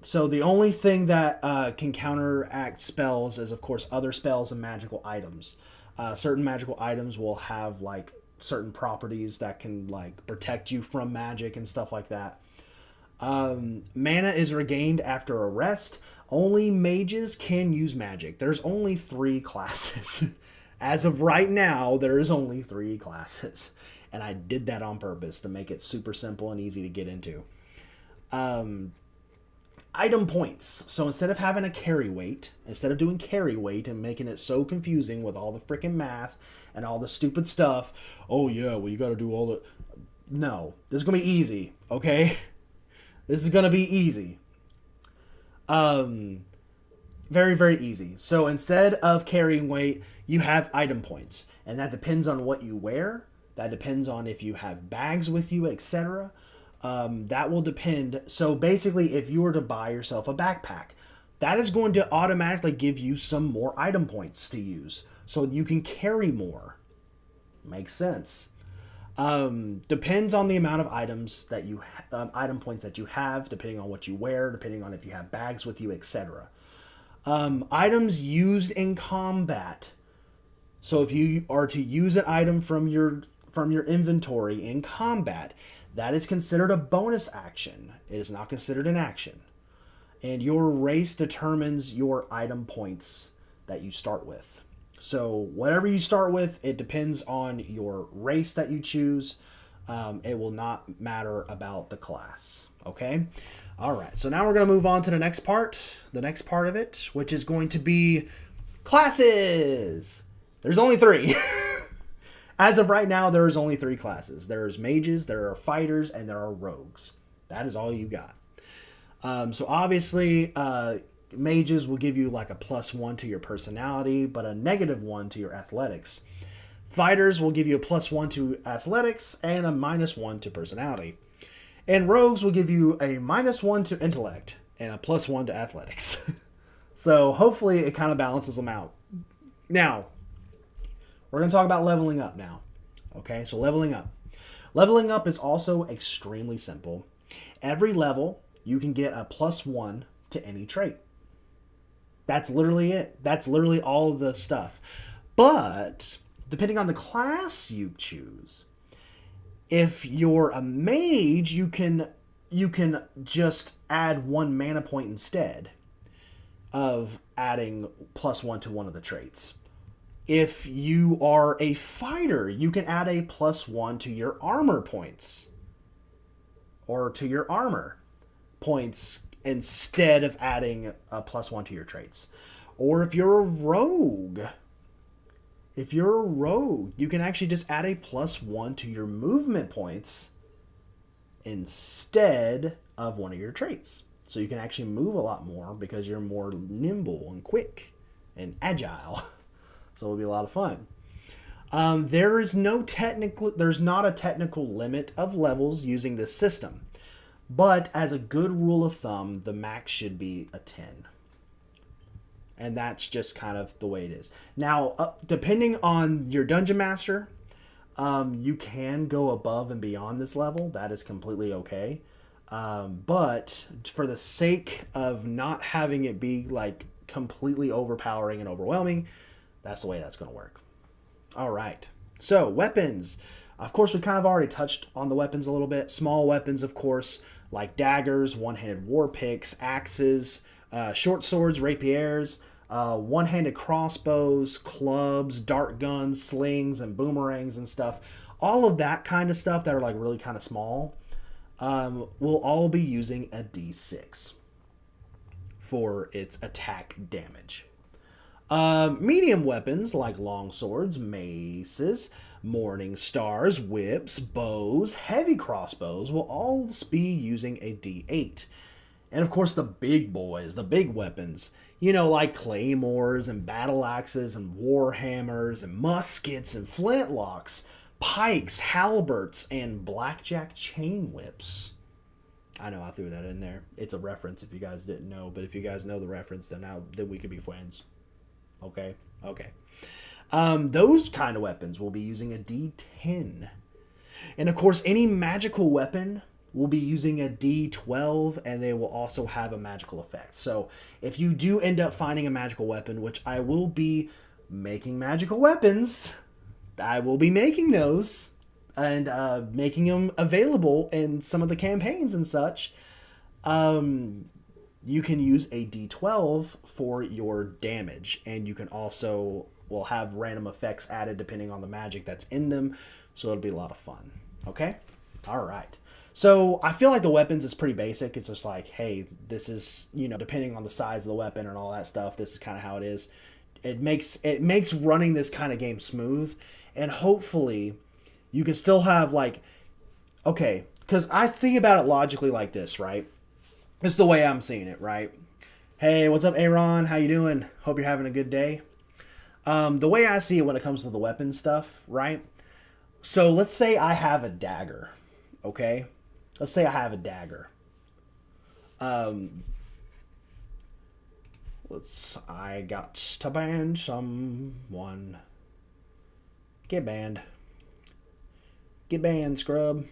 So the only thing that can counteract spells is of course other spells and magical items. Certain magical items will have like certain properties that can like protect you from magic and stuff like that. Mana is regained after a rest. Only mages can use magic. There's only 3 classes. As of right now, there is only 3 classes. And I did that on purpose to make it super simple and easy to get into. Item points. So instead of having a carry weight, instead of doing carry weight and making it so confusing with all the freaking math and all the stupid stuff, oh yeah, well you gotta do all the... No, this is gonna be easy, okay? This is gonna be easy. Very, very easy. So instead of carrying weight, you have item points. And that depends on what you wear. That depends on if you have bags with you, etc. That will depend. So basically, if you were to buy yourself a backpack, that is going to automatically give you some more item points to use. So you can carry more. Makes sense. Depends on the amount of items that you item points that you have, depending on what you wear, depending on if you have bags with you, etc. Items used in combat. So if you are to use an item from your inventory in combat, that is considered a bonus action. It is not considered an action. And your race determines your item points that you start with. So whatever you start with, it depends on your race that you choose. It will not matter about the class. Okay? All right. So now we're going to move on to the next part of it, which is going to be classes. There's only 3. As of right now, there's only 3 classes. There's mages, there are fighters, and there are rogues. That is all you got. So obviously, mages will give you like a +1 to your personality, but a -1 to your athletics. Fighters will give you a +1 to athletics and a -1 to personality. And rogues will give you a -1 to intellect and a +1 to athletics. So hopefully it kind of balances them out. Now, we're going to talk about leveling up now. Okay, so leveling up. Leveling up is also extremely simple. Every level, you can get a +1 to any trait. That's literally it. That's literally all the stuff. But depending on the class you choose, if you're a mage, you can just add 1 mana point instead of adding +1 to one of the traits. If you are a fighter, you can add a +1 to your armor points or to your armor points instead of adding a +1 to your traits. Or if you're a rogue, you can actually just add a +1 to your movement points instead of one of your traits. So you can actually move a lot more because you're more nimble and quick and agile. So it'll be a lot of fun. There's not a technical limit of levels using this system. But as a good rule of thumb, the max should be a 10. And that's just kind of the way it is. Now, depending on your dungeon master, you can go above and beyond this level. That is completely okay. But for the sake of not having it be like completely overpowering and overwhelming, that's the way that's going to work. All right. So, weapons. Of course, we kind of already touched on the weapons a little bit. Small weapons, of course, like daggers, one-handed war picks, axes, short swords, rapiers, one-handed crossbows, clubs, dart guns, slings, and boomerangs and stuff. All of that kind of stuff that are like really kind of small will all be using a D6 for its attack damage. Medium weapons like long swords, maces, Morning stars, whips, bows, heavy crossbows will all be using a D8. And of course, the big boys, the big weapons, like claymores and battle axes and war hammers and muskets and flintlocks, pikes, halberds, and blackjack chain whips. I know I threw that in there. It's a reference if you guys didn't know, but if you guys know the reference, then we could be friends. Okay? Okay. Those kind of weapons will be using a D10. And of course, any magical weapon will be using a D12, and they will also have a magical effect. So if you do end up finding a magical weapon, which I will be making magical weapons, I will be making those and making them available in some of the campaigns and such. You can use a D12 for your damage, and you can also will have random effects added depending on the magic that's in them, so it'll be a lot of fun. Okay? All right. So I feel like the weapons is pretty basic. It's just like, hey, this is, depending on the size of the weapon and all that stuff, this is kind of how it is. It makes running this kind of game smooth, and hopefully you can still have okay, because I think about it logically like this, right? It's the way I'm seeing it, right? Hey, what's up, Aaron? How you doing? Hope you're having a good day. The way I see it when it comes to the weapon stuff, right? So let's say I have a dagger, okay? Let's say I have a dagger. I got to ban someone. Get banned. Get banned, scrub.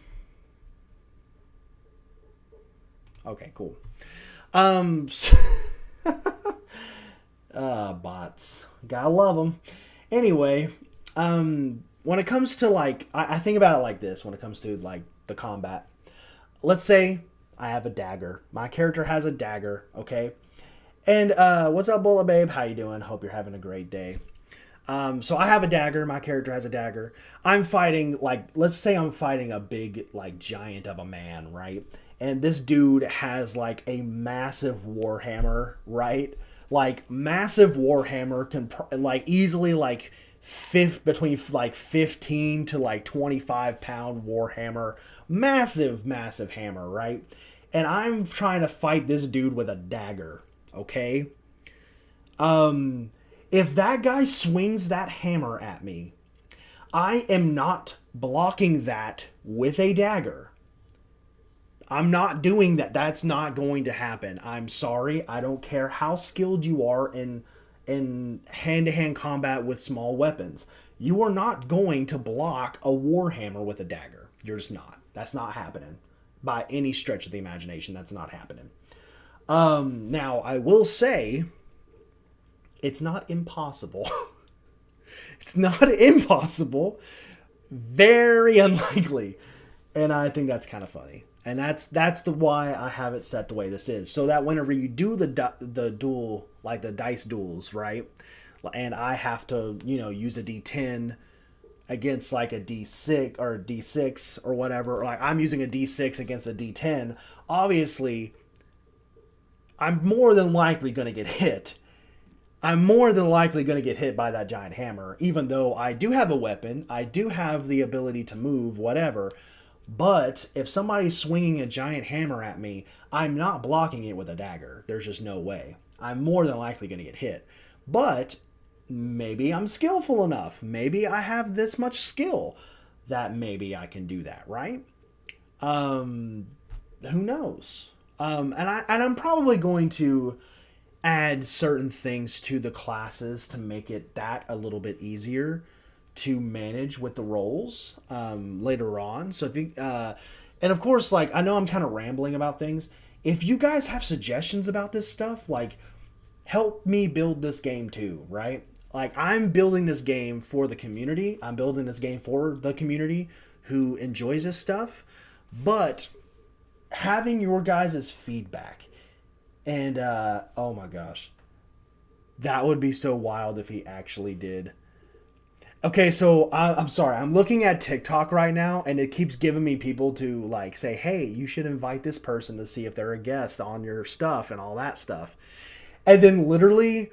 Okay, cool. Bots. Gotta love them. Anyway, when it comes to I think about it like this when it comes to the combat. Let's say I have a dagger. My character has a dagger, okay? And what's up, Bullet Babe? How you doing? Hope you're having a great day. So I have a dagger. My character has a dagger. I'm fighting let's say I'm fighting a big giant of a man, right? And this dude has a massive warhammer, right? Massive warhammer can easily between 15 to 25 pound warhammer, massive hammer, right? And I'm trying to fight this dude with a dagger, okay? If that guy swings that hammer at me, I am not blocking that with a dagger. I'm not doing that. That's not going to happen. I'm sorry. I don't care how skilled you are in hand-to-hand combat with small weapons. You are not going to block a warhammer with a dagger. You're just not. That's not happening. By any stretch of the imagination, that's not happening. Now, I will say, it's not impossible. It's not impossible. Very unlikely. And I think that's kind of funny. And that's the why I have it set the way this is. So that whenever you do the duel, the dice duels, right? And I have to, use a D10 against a D6 or a D6 or whatever. Or I'm using a D6 against a D10. Obviously, I'm more than likely going to get hit. I'm more than likely going to get hit by that giant hammer. Even though I do have a weapon. I do have the ability to move, whatever. But if somebody's swinging a giant hammer at me, I'm not blocking it with a dagger. There's just no way. I'm more than likely going to get hit. But maybe I'm skillful enough. Maybe I have this much skill that maybe I can do that, right? Who knows? And I'm probably going to add certain things to the classes to make it that a little bit easier to manage with the roles later on. So if you and of course, I know I'm kind of rambling about things. If you guys have suggestions about this stuff, help me build this game too, right? I'm building this game for the community. I'm building this game for the community who enjoys this stuff. But having your guys' feedback and oh my gosh, that would be so wild if he actually did. Okay, so I'm sorry. I'm looking at TikTok right now, and it keeps giving me people to say, hey, you should invite this person to see if they're a guest on your stuff and all that stuff. And then literally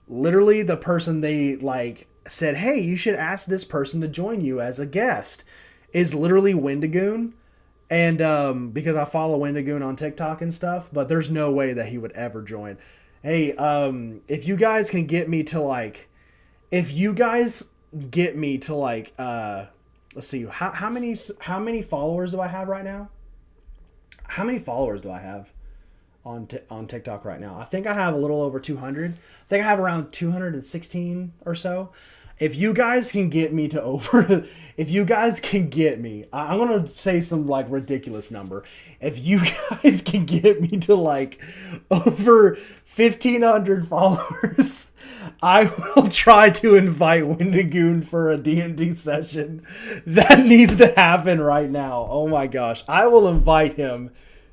the person they said, hey, you should ask this person to join you as a guest, is literally Wendigoon. And because I follow Wendigoon on TikTok and stuff, but there's no way that he would ever join. Hey, if you guys can get me to like, if you guys get me to like, let's see, how many followers do I have right now? How many followers do I have on TikTok right now? I think I have a little over 200. I think I have around 216 or so. If you guys can get me to over, if you guys can get me, I'm going to say some like ridiculous number. If you guys can get me to like over 1,500 followers, I will try to invite Wendigoon for a D&D session. That needs to happen right now. Oh my gosh. I will invite him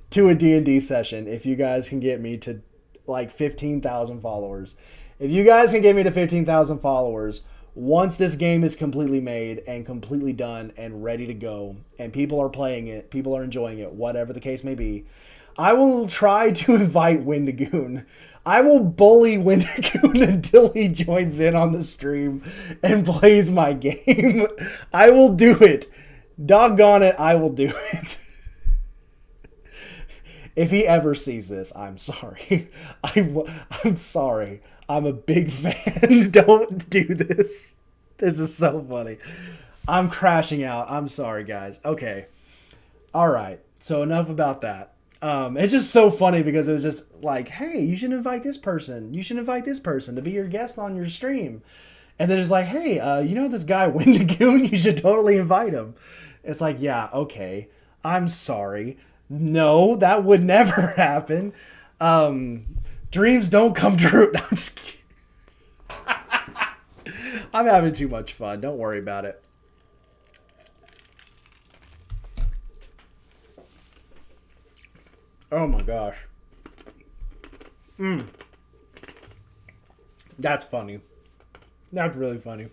to a D&D session if you guys can get me to like 15,000 followers. If you guys can get me to 15,000 followers, once this game is completely made and completely done and ready to go, and people are playing it, people are enjoying it, whatever the case may be, I will try to invite Wendigoon. I will bully Wendigoon until he joins in on the stream and plays my game. I will do it. Doggone it, I will do it. If he ever sees this, I'm sorry. I'm sorry. I'm a big fan. Don't do this. This is so funny. I'm crashing out. I'm sorry, guys. Okay. All right. So enough about that. It's just so funny because it was just like, hey, you should invite this person. You should invite this person to be your guest on your stream. And then it's like, hey, you know this guy Wendigoon? You should totally invite him. It's like, yeah, okay. I'm sorry. No, that would never happen. Dreams don't come true. No, I'm just kidding. I'm having too much fun. Don't worry about it. Oh my gosh. That's funny. That's really funny.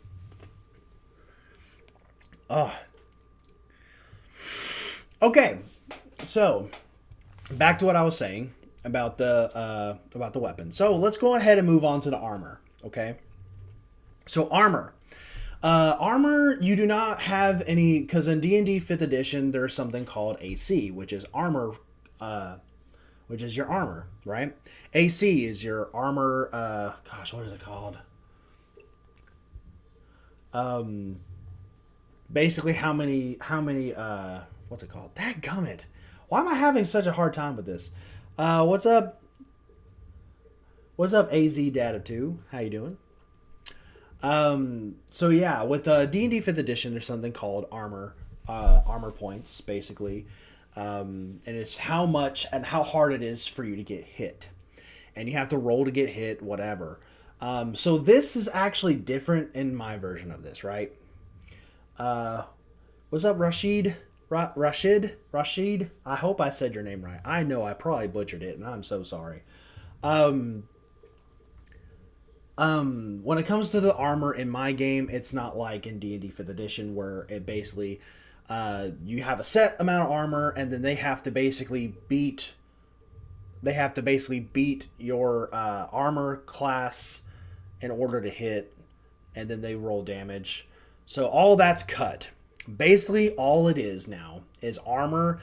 Oh. Okay. So, back to what I was saying about the weapon. So let's go ahead and move on to the armor. Okay. So armor. Armor, you do not have any, because in D&D 5th edition, there's something called AC, which is armor, which is your armor, right? AC is your armor, gosh, what is it called? Basically how many, what's it called? Dadgummit. Why am I having such a hard time with this? What's up? What's up, AZ Data 2? How you doing? So yeah, with D&D 5th edition, there's something called armor points, basically. And it's how much and how hard it is for you to get hit. And you have to roll to get hit, whatever. So this is actually different in my version of this, right? What's up, Rashid? Rashid? I hope I said your name right. I know I probably butchered it, and I'm so sorry. When it comes to the armor in my game, it's not like in D&D 5th edition where it basically, you have a set amount of armor and then they have to basically beat your armor class in order to hit, and then they roll damage. So all that's cut. Basically all it is now is armor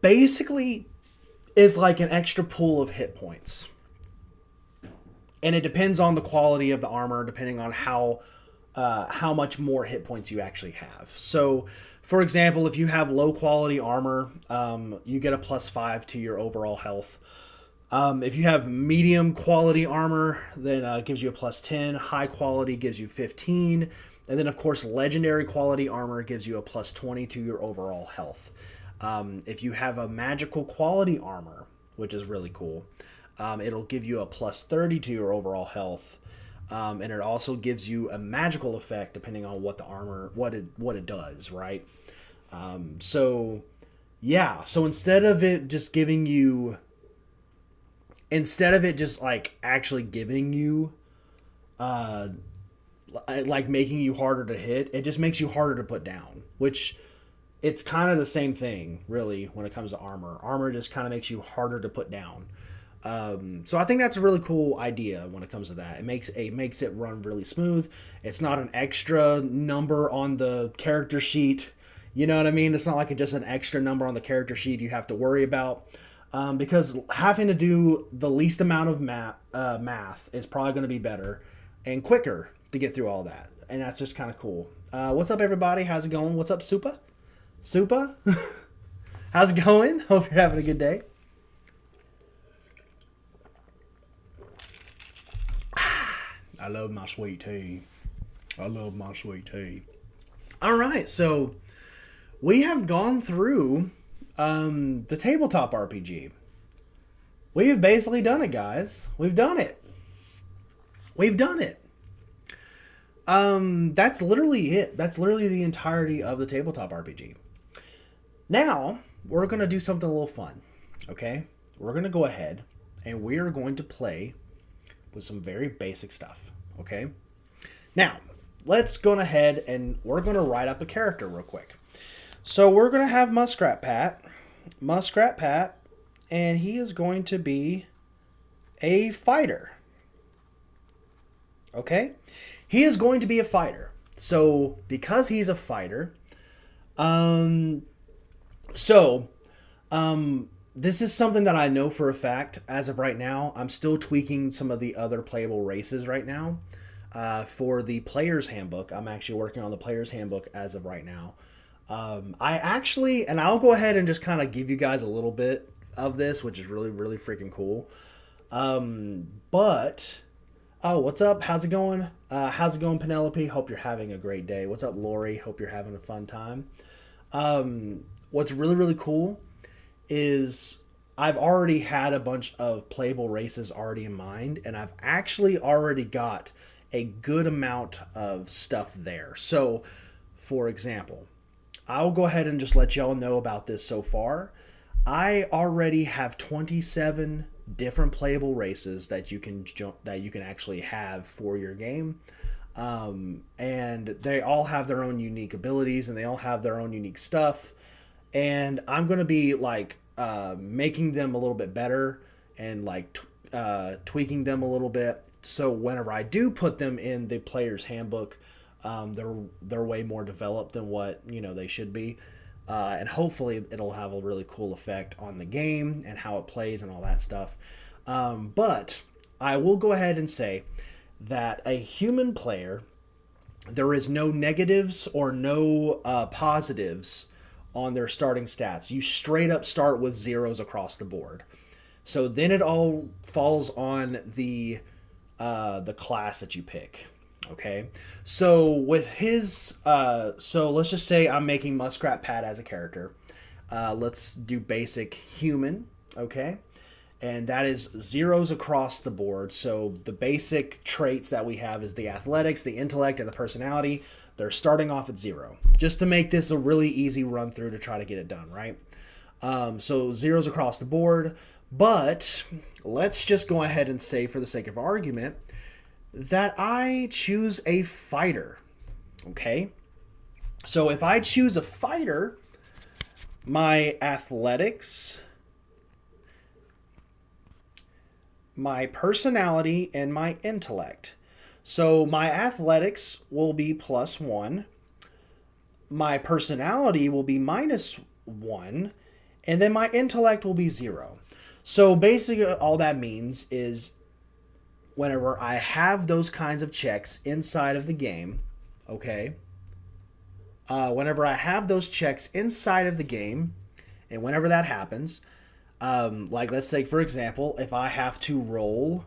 basically is like an extra pool of hit points. And it depends on the quality of the armor, depending on how much more hit points you actually have. So, for example, if you have low quality armor, you get a +5 to your overall health. If you have medium quality armor, then it gives you a +10. High quality gives you 15. And then, of course, legendary quality armor gives you a +20 to your overall health. If you have a magical quality armor, which is really cool, it'll give you a +30 to your overall health, and it also gives you a magical effect depending on what the armor, what it does, right? So instead of it just like actually giving you, like making you harder to hit, it just makes you harder to put down, which it's kind of the same thing, really, when it comes to armor. Armor just kind of makes you harder to put down. So I think that's a really cool idea when it comes to that. It makes it run really smooth. It's not an extra number on the character sheet. You know what I mean? It's not like just an extra number on the character sheet you have to worry about. Because having to do the least amount of math is probably going to be better and quicker to get through all that. And that's just kind of cool. What's up, everybody? How's it going? What's up, Supa? Supa? How's it going? Hope you're having a good day. I love my sweet tea. I love my sweet tea. All right, so we have gone through the tabletop RPG. We have basically done it, guys. We've done it. We've done it. That's literally it. That's literally the entirety of the tabletop RPG. Now, we're going to do something a little fun, okay? We're going to go ahead and we are going to play with some very basic stuff, okay? Now, let's go ahead and we're going to write up a character real quick. So we're going to have Muskrat Pat, and he is going to be a fighter, okay? He is going to be a fighter. So because he's a fighter, this is something that I know for a fact as of right now. I'm still tweaking some of the other playable races right now. For the player's handbook, I'm actually working on the player's handbook as of right now. I'll go ahead and just kind of give you guys a little bit of this, which is really, really freaking cool. What's up? How's it going? How's it going, Penelope? Hope you're having a great day. What's up, Lori? Hope you're having a fun time. What's really, really cool is I've already had a bunch of playable races already in mind, and I've actually already got a good amount of stuff there. So, for example, I'll go ahead and just let y'all know about this so far. I already have 27 different playable races that you can actually have for your game. And they all have their own unique abilities and they all have their own unique stuff. And I'm going to be making them a little bit better and tweaking them a little bit. So whenever I do put them in the player's handbook, they're way more developed than what, they should be. And hopefully it'll have a really cool effect on the game and how it plays and all that stuff. But I will go ahead and say that a human player, there is no negatives or no positives on their starting stats. You straight up start with zeros across the board. So then it all falls on the class that you pick. Okay, so with his, so let's just say I'm making Muskrat Pat as a character. Let's do basic human, okay? And that is zeros across the board. So the basic traits that we have is the athletics, the intellect, and the personality. They're starting off at 0. Just to make this a really easy run through to try to get it done, right? So zeros across the board. But let's just go ahead and say, for the sake of argument, that I choose a fighter, okay? So if I choose a fighter, my athletics, my personality, and my intellect. So my athletics will be +1, my personality will be -1, and then my intellect will be 0. So basically all that means is whenever I have those kinds of checks inside of the game, okay, whenever I have those checks inside of the game, and whenever that happens, let's say, for example, if I have to roll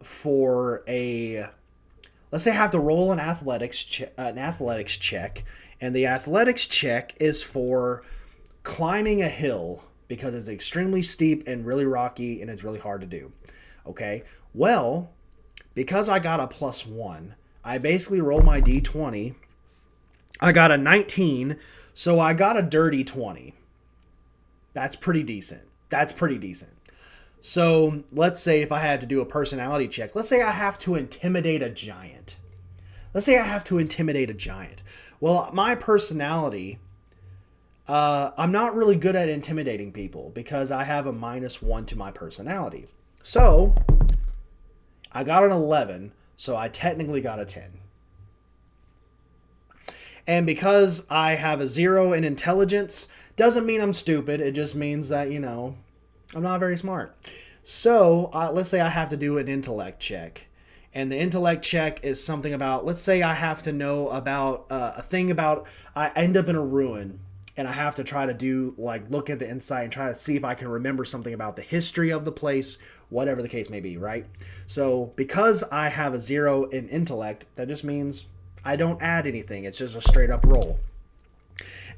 for let's say I have to roll an athletics check, and the athletics check is for climbing a hill because it's extremely steep and really rocky and it's really hard to do, okay? Well, because I got a +1, I basically roll my d20. I got a 19, so I got a dirty 20. That's pretty decent. So let's say if I had to do a personality check, let's say I have to intimidate a giant. Well, my personality, I'm not really good at intimidating people because I have a -1 to my personality. So I got an 11, so I technically got a 10. And because I have a 0 in intelligence, doesn't mean I'm stupid. It just means that, I'm not very smart. So let's say I have to do an intellect check. And the intellect check is something about, let's say I have to know about a thing about, I end up in a ruin. And I have to try to look at the inside and try to see if I can remember something about the history of the place, whatever the case may be, right? So because I have a 0 in intellect, that just means I don't add anything. It's just a straight up roll.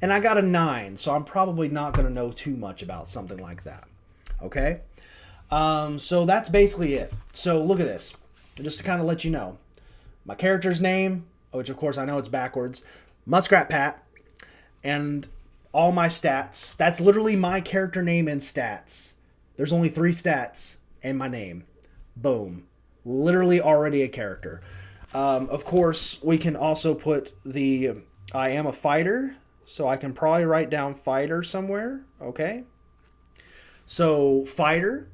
And I got a 9, so I'm probably not going to know too much about something like that. Okay? So that's basically it. So look at this. Just to kind of let you know. My character's name, which of course I know it's backwards, Muskrat Pat, and all my stats. That's literally my character name and stats. There's only 3 stats and my name. Boom. Literally already a character. Of course, we can also put I am a fighter, so I can probably write down fighter somewhere. Okay. So fighter,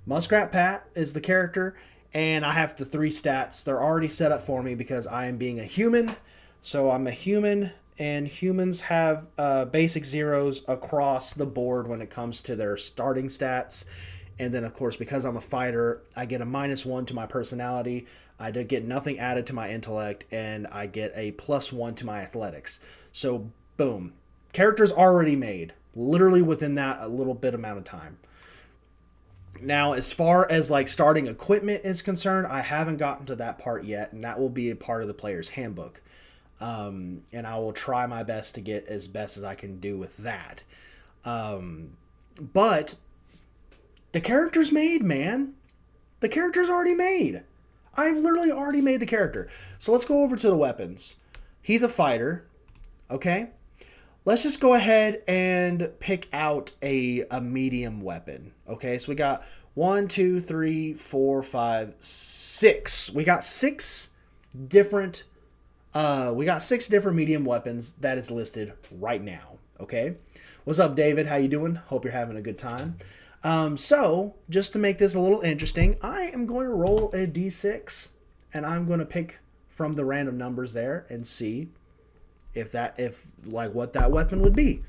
Muskrat Pat is the character, and I have the 3 stats. They're already set up for me because I am being a human. So I'm a human, and humans have basic zeros across the board when it comes to their starting stats. And then, of course, because I'm a fighter, I get a -1 to my personality. I did get nothing added to my intellect, and I get a +1 to my athletics. So, boom. Character's already made, literally within that a little bit amount of time. Now, as far as starting equipment is concerned, I haven't gotten to that part yet, and that will be a part of the player's handbook. And I will try my best to get as best as I can do with that. But the character's made, man. The character's already made. I've literally already made the character. So let's go over to the weapons. He's a fighter. Okay. Let's just go ahead and pick out a medium weapon. Okay. So we got 1, 2, 3, 4, 5, 6. We got 6 different medium weapons that is listed right now. Okay. What's up, David? How you doing? Hope you're having a good time. So just to make this a little interesting, I am going to roll a d6, and I'm going to pick from the random numbers there and see what that weapon would be.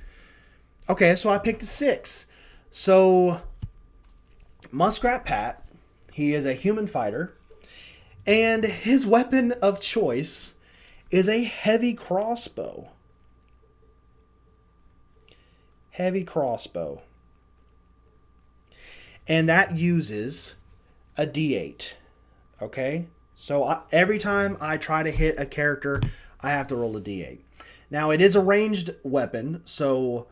Okay, so I picked a 6. So Muskrat Pat, he is a human fighter, and his weapon of choice is a heavy crossbow. Heavy crossbow. And that uses a d8. Okay? So every time I try to hit a character, I have to roll a d8. Now, it is a ranged weapon, so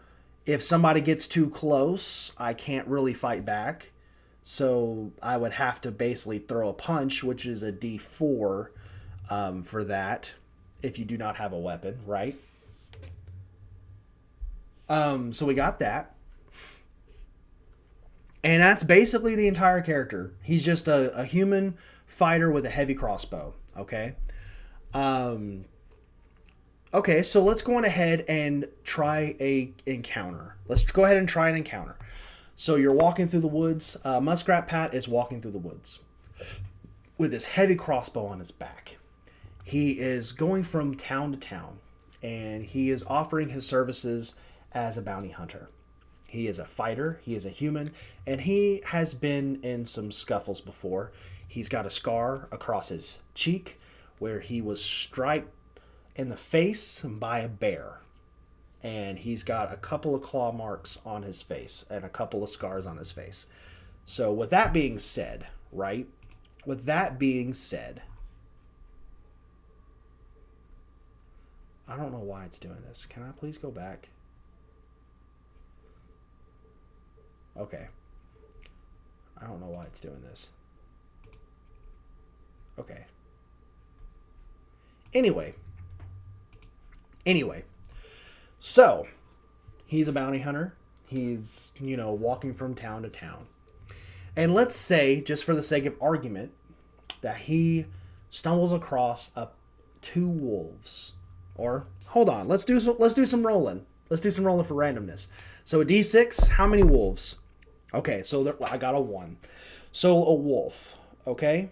if somebody gets too close, I can't really fight back. So I would have to basically throw a punch, which is a d4 for that, if you do not have a weapon, right? So we got that. And that's basically the entire character. He's just a human fighter with a heavy crossbow. Okay. Okay, so let's go on ahead and try a encounter. Let's go ahead and try an encounter. So you're walking through the woods. Muskrat Pat is walking through the woods with this heavy crossbow on his back. He is going from town to town, and he is offering his services as a bounty hunter. He is a fighter, he is a human, and he has been in some scuffles before. He's got a scar across his cheek where he was struck in the face by a bear. And he's got a couple of claw marks on his face and a couple of scars on his face. So with that being said, right? With that being said, I don't know why it's doing this. Can I please go back? Okay. I don't know why it's doing this. Okay. Anyway. So, he's a bounty hunter. He's, walking from town to town. And let's say, just for the sake of argument, that he stumbles across 2 wolves. Or, hold on, let's do some rolling. Let's do some rolling for randomness. So a d6, how many wolves? Okay, so I got a 1. So a wolf, okay?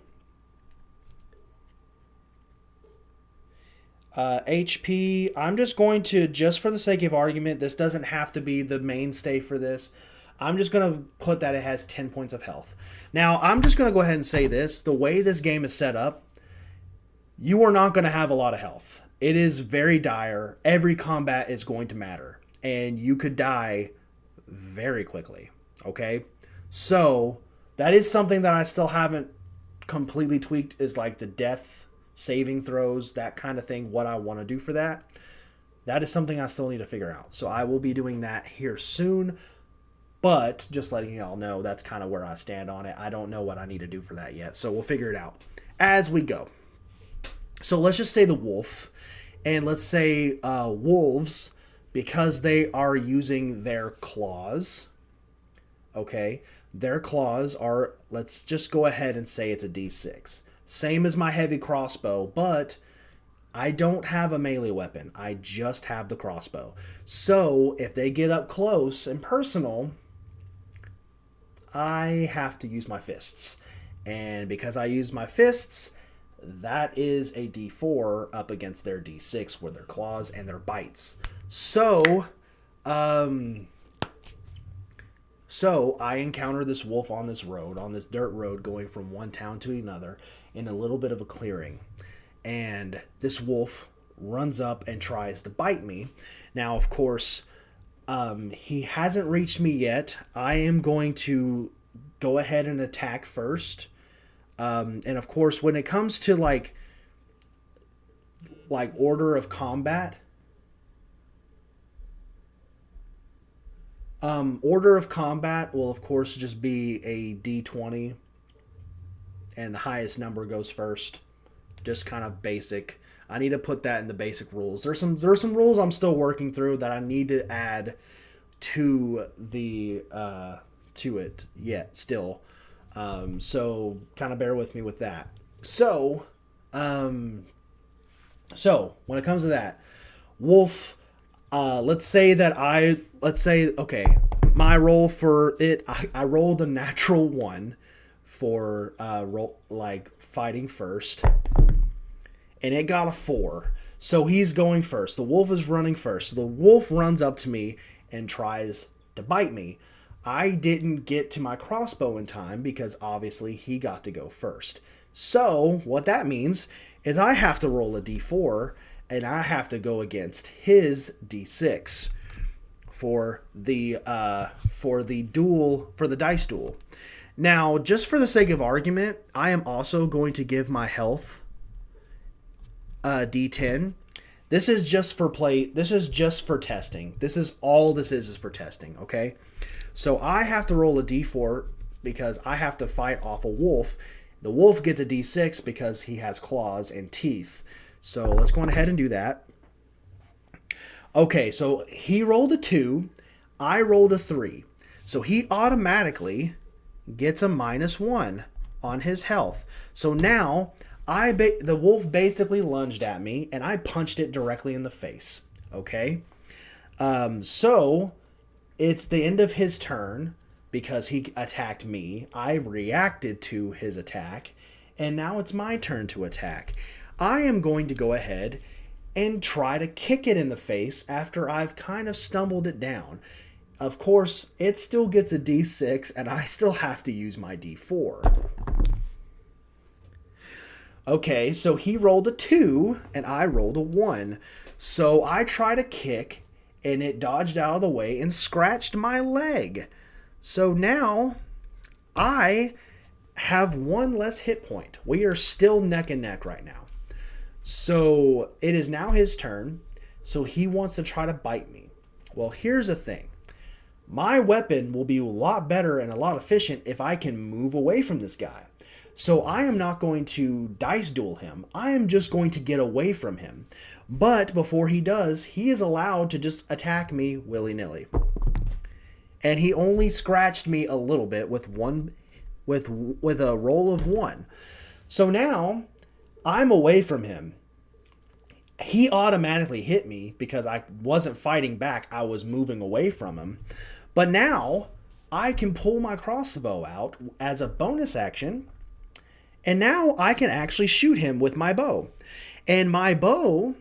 HP, I'm just going to, just for the sake of argument, this doesn't have to be the mainstay for this. I'm just going to put that it has 10 points of health. Now, I'm just going to go ahead and say this. The way this game is set up, you are not going to have a lot of health. It is very dire. Every combat is going to matter. And you could die very quickly. Okay? So, that is something that I still haven't completely tweaked, is like the death saving throws, that kind of thing, what I want to do for that. That is something I still need to figure out. So I will be doing that here soon. But just letting y'all know, that's kind of where I stand on it. I don't know what I need to do for that yet. So we'll figure it out as we go. So let's just say the wolf. And let's say wolves, because they are using their claws. Okay. Their claws are, let's just go ahead and say it's a D6. Same as my heavy crossbow, but I don't have a melee weapon. I just have the crossbow. So if they get up close and personal, I have to use my fists. And because I use my fists, that is a D4 up against their D6 with their claws and their bites. So I encounter this wolf on this road, on this dirt road going from one town to another in a little bit of a clearing. And this wolf runs up and tries to bite me. Now, of course, he hasn't reached me yet. I am going to go ahead and attack first. And of course, when it comes to like order of combat, order of combat will of course just be a D20, and the highest number goes first. Just kind of basic. I need to put that in the basic rules. There's some rules I'm still working through that I need to add to the to it yet still. So kind of bear with me with that. So when it comes to that, wolf, let's say okay, my roll for it, I rolled a natural 1 for fighting first, and it got a 4. So he's going first. The wolf is running first. So the wolf runs up to me and tries to bite me. I didn't get to my crossbow in time because obviously he got to go first. So what that means is I have to roll a D4 and I have to go against his D6 for the dice duel. Now, just for the sake of argument, I am also going to give my health D10. This is just for play. This is just for testing. This is all this is for testing, okay? So I have to roll a D4 because I have to fight off a wolf. The wolf gets a D6 because he has claws and teeth. So let's go on ahead and do that. Okay, so he rolled a 2. I rolled a 3. So he automatically gets a -1 on his health. So now the wolf basically lunged at me and I punched it directly in the face. Okay? So it's the end of his turn because he attacked me. I reacted to his attack and now it's my turn to attack. I am going to go ahead and try to kick it in the face after I've kind of stumbled it down. Of course, it still gets a D6 and I still have to use my D4. Okay, so he rolled a 2 and I rolled a 1. So I try to kick and it dodged out of the way and scratched my leg. So now I have 1 less hit point. We are still neck and neck right now. So it is now his turn. So he wants to try to bite me. Well, here's the thing. My weapon will be a lot better and a lot efficient if I can move away from this guy. So I am not going to dice duel him. I am just going to get away from him. But before he does, he is allowed to just attack me willy-nilly. And he only scratched me a little bit with a roll of 1. So now I'm away from him. He automatically hit me because I wasn't fighting back. I was moving away from him. But now I can pull my crossbow out as a bonus action, and now I can actually shoot him with my bow. And my bow,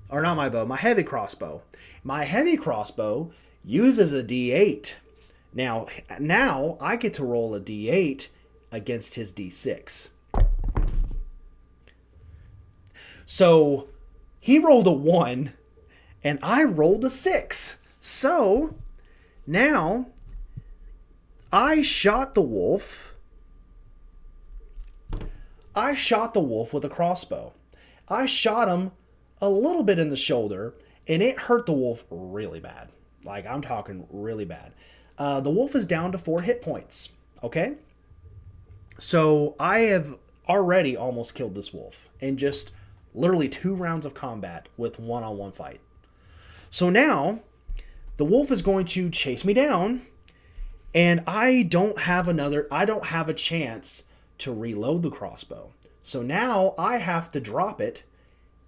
or not my bow, my heavy crossbow. My heavy crossbow uses a D8. Now I get to roll a D8 against his D6. So he rolled a 1 and I rolled a 6. So now I shot the wolf. With a crossbow. I shot him a little bit in the shoulder and it hurt the wolf really bad. Like, I'm talking really bad. The wolf is down to 4 hit points. Okay? So I have already almost killed this wolf in just literally 2 rounds of combat with one-on-one fight. So now the wolf is going to chase me down, and I don't have a chance to reload the crossbow. So now I have to drop it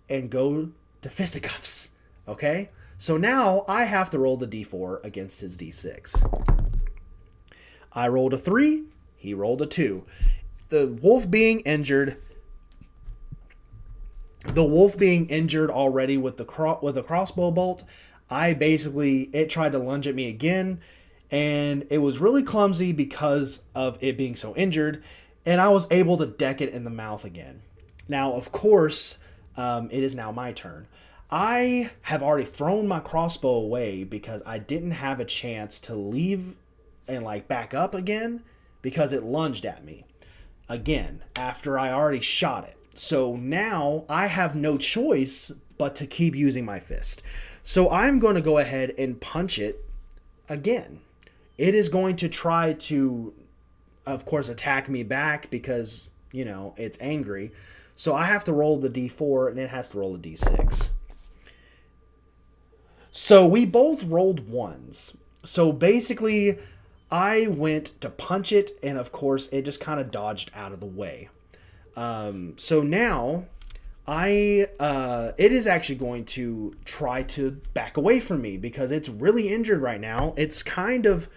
and go to fisticuffs. Okay? So now I have to roll the D4 against his D6. I rolled a 3, he rolled a 2. The wolf being injured already with the crossbow bolt, it tried to lunge at me again, and it was really clumsy because of it being so injured, and I was able to deck it in the mouth again. Now, of course, it is now my turn. I have already thrown my crossbow away because I didn't have a chance to leave and back up again because it lunged at me again after I already shot it. So now I have no choice but to keep using my fist. So I'm going to go ahead and punch it again. It is going to try to, of course, attack me back because, it's angry. So I have to roll the D4 and it has to roll a D6. So we both rolled 1s. So basically, I went to punch it, and of course, it just kind of dodged out of the way. So now, it is actually going to try to back away from me because it's really injured right now. It's kind of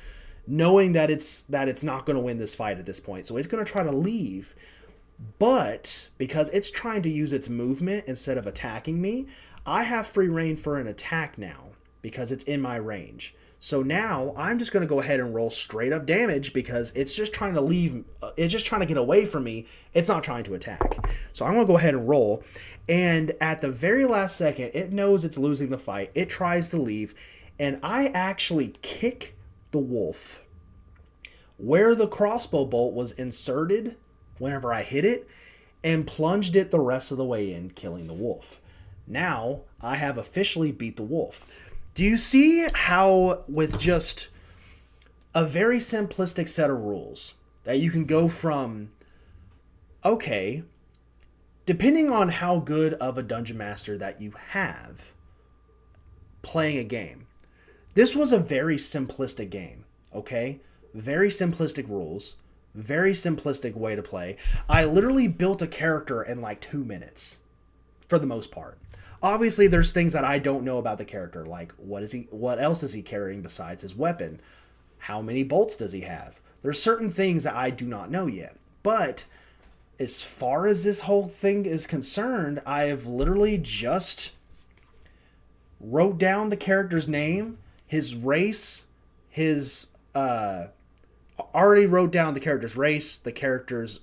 knowing that it's not going to win this fight at this point. So it's going to try to leave. But because it's trying to use its movement instead of attacking me, I have free reign for an attack now because it's in my range. So now I'm just going to go ahead and roll straight up damage because it's just trying to leave. It's just trying to get away from me. It's not trying to attack. So I'm going to go ahead and roll. And at the very last second, it knows it's losing the fight. It tries to leave. And I actually kick the wolf where the crossbow bolt was inserted whenever I hit it and plunged it the rest of the way in, killing the wolf. Now I have officially beat the wolf. Do you see how with just a very simplistic set of rules that you can go from, okay, depending on how good of a dungeon master that you have playing a game, this was a very simplistic game, okay? Very simplistic rules, very simplistic way to play. I literally built a character in 2 minutes for the most part. Obviously, there's things that I don't know about the character, like what else is he carrying besides his weapon? How many bolts does he have? There's certain things that I do not know yet. But as far as this whole thing is concerned, I have literally just wrote down the character's name, his race, already wrote down the character's race, the character's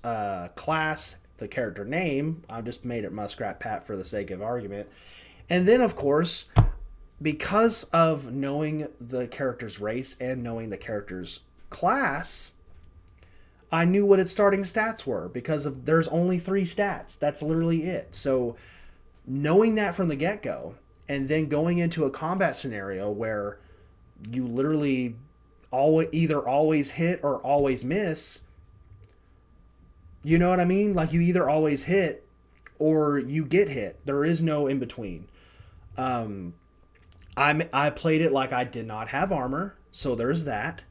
class, the character name. I just made it Muskrat Pat for the sake of argument. And then, of course, because of knowing the character's race and knowing the character's class, I knew what its starting stats were because there's only 3 stats. That's literally it. So knowing that from the get-go and then going into a combat scenario where you literally either always hit or always miss. You know what I mean? You either always hit or you get hit. There is no in between. I played it like I did not have armor, so there's that.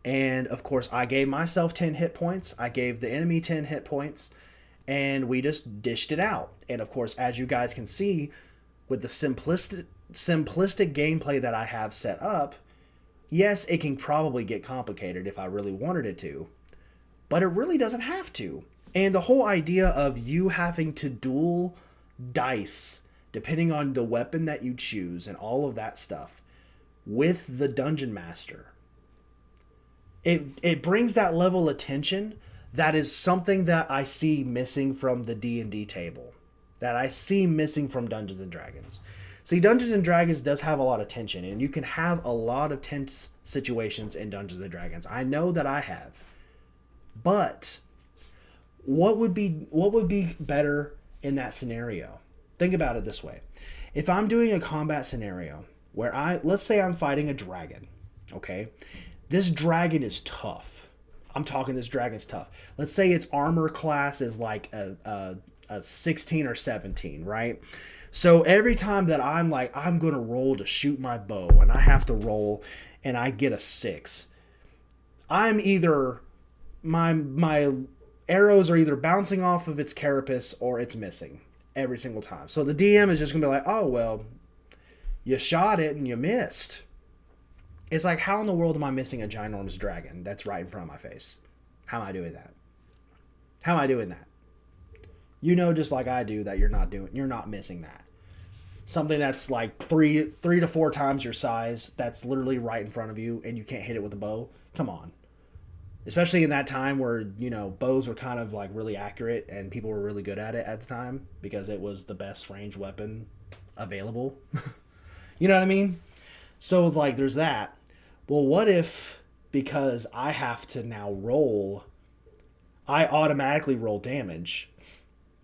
And of course, I gave myself 10 hit points. I gave the enemy 10 hit points, and we just dished it out. And of course, as you guys can see, with the simplistic gameplay that I have set up, Yes, it can probably get complicated if I really wanted it to, but it really doesn't have to. And the whole idea of you having to duel dice, depending on the weapon that you choose and all of that stuff, with the dungeon master, it brings that level of tension that is something that I see missing from the D&D table, that I see missing from Dungeons and Dragons. See, Dungeons and Dragons does have a lot of tension, and you can have a lot of tense situations in Dungeons and Dragons. I know that I have. But what would be better in that scenario? Think about it this way. If I'm doing a combat scenario where let's say I'm fighting a dragon, okay? This dragon is tough. I'm talking this dragon's tough. Let's say its armor class is like a 16 or 17, right? So every time that I'm like, I'm going to roll to shoot my bow, and I have to roll and I get a 6, I'm either, my arrows are either bouncing off of its carapace or it's missing every single time. So the DM is just going to be like, oh, well, you shot it and you missed. It's like, how in the world am I missing a ginormous dragon that's right in front of my face? How am I doing that? How am I doing that? You know, just like I do, that you're not missing that. Something that's like three to four times your size, that's literally right in front of you, and you can't hit it with a bow. Come on. Especially in that time where, you know, bows were kind of like really accurate and people were really good at it at the time because it was the best ranged weapon available. You know what I mean? So it's like, there's that. Well, what if, because I have to now roll, I automatically roll damage,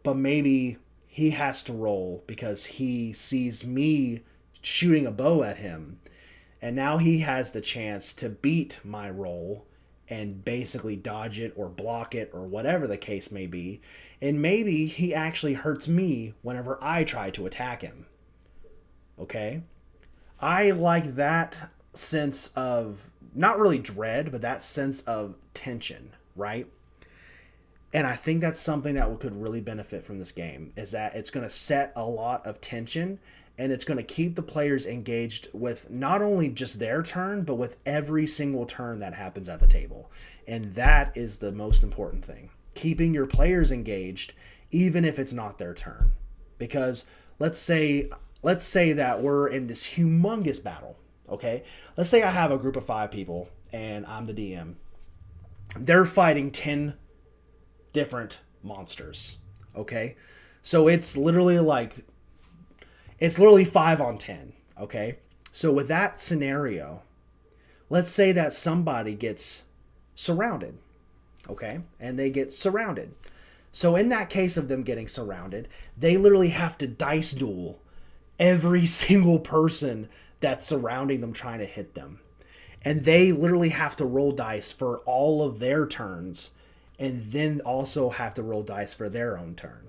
but maybe he has to roll because he sees me shooting a bow at him, and now he has the chance to beat my roll and basically dodge it or block it or whatever the case may be, and maybe he actually hurts me whenever I try to attack him. Okay? I like that sense of, not really dread, but that sense of tension, right? And I think that's something that could really benefit from this game, is that it's going to set a lot of tension, and it's going to keep the players engaged with not only just their turn, but with every single turn that happens at the table. And that is the most important thing. Keeping your players engaged, even if it's not their turn. Because let's say that we're in this humongous battle, okay? Let's say I have a group of 5 people, and I'm the DM. They're fighting 10 different monsters, okay? So it's literally 5 on 10, okay? So with that scenario, let's say that somebody gets surrounded, okay? And they get surrounded. So in that case of them getting surrounded, they literally have to dice duel every single person that's surrounding them trying to hit them. And they literally have to roll dice for all of their turns, and then also have to roll dice for their own turn.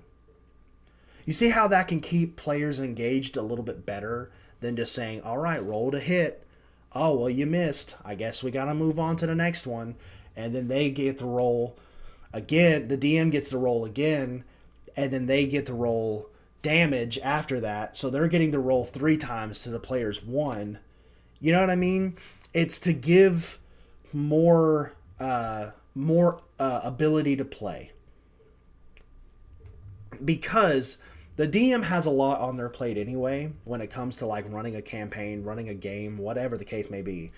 You see how that can keep players engaged a little bit better than just saying, all right, roll to hit. Oh, well, you missed. I guess we got to move on to the next one. And then they get to roll again. The DM gets to roll again, and then they get to roll damage after that. So they're getting to roll 3 times to the player's 1. You know what I mean? It's to give more ability to play, because the DM has a lot on their plate anyway when it comes to like running a campaign, running a game, whatever the case may be.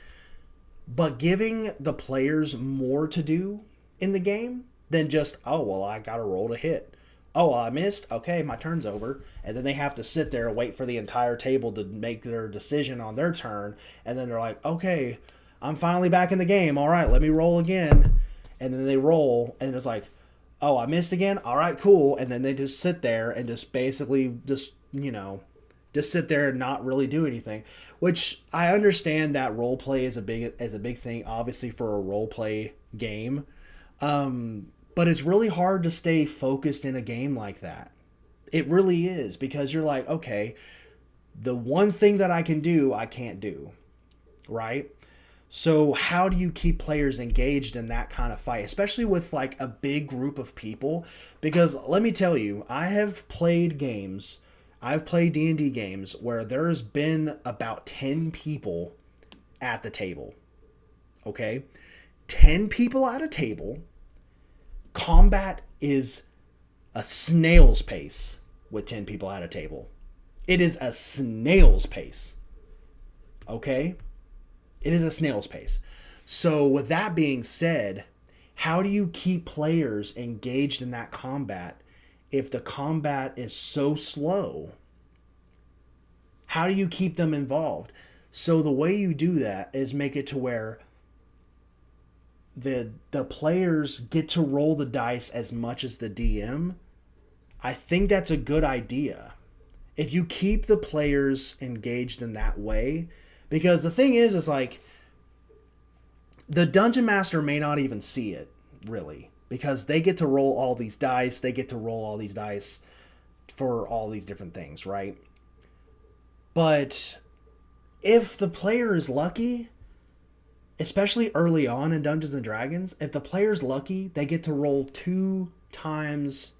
But giving the players more to do in the game than just, oh, well, I got to roll to hit. Oh, I missed. Okay, my turn's over. And then they have to sit there and wait for the entire table to make their decision on their turn. And then they're like, okay, I'm finally back in the game. All right, let me roll again. And then they roll, and it's like, oh, I missed again? All right, cool. And then they just sit there and just basically just sit there and not really do anything. Which I understand that role play is a big thing, obviously, for a role play game. But it's really hard to stay focused in a game like that. It really is, because you're like, okay, the one thing that I can do, I can't do, right? So how do you keep players engaged in that kind of fight, especially with like a big group of people? Because let me tell you, I've played D&D games where there's been about 10 people at the table, Okay? 10 people at a table. Combat is a snail's pace with 10 people at a table. It is a snail's pace. Okay? It is a snail's pace. So, with that being said, how do you keep players engaged in that combat if the combat is so slow? How do you keep them involved? So, the way you do that is make it to where the players get to roll the dice as much as the DM. I think that's a good idea. If you keep the players engaged in that way, because the thing is like the dungeon master may not even see it really, because they get to roll all these dice, for all these different things, right? But if the player is lucky, especially early on in Dungeons and Dragons, if the player's lucky, they get to roll 2 times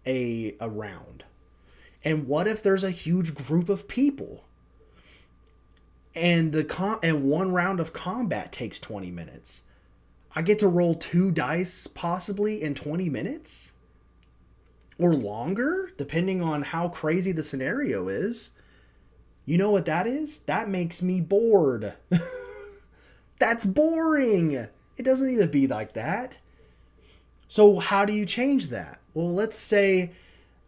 a round. And what if there's a huge group of people and one round of combat takes 20 minutes? I get to roll 2 dice possibly in 20 minutes? Or longer, depending on how crazy the scenario is. You know what that is? That makes me bored. That's boring. It doesn't need to be like that. So how do you change that? Well, let's say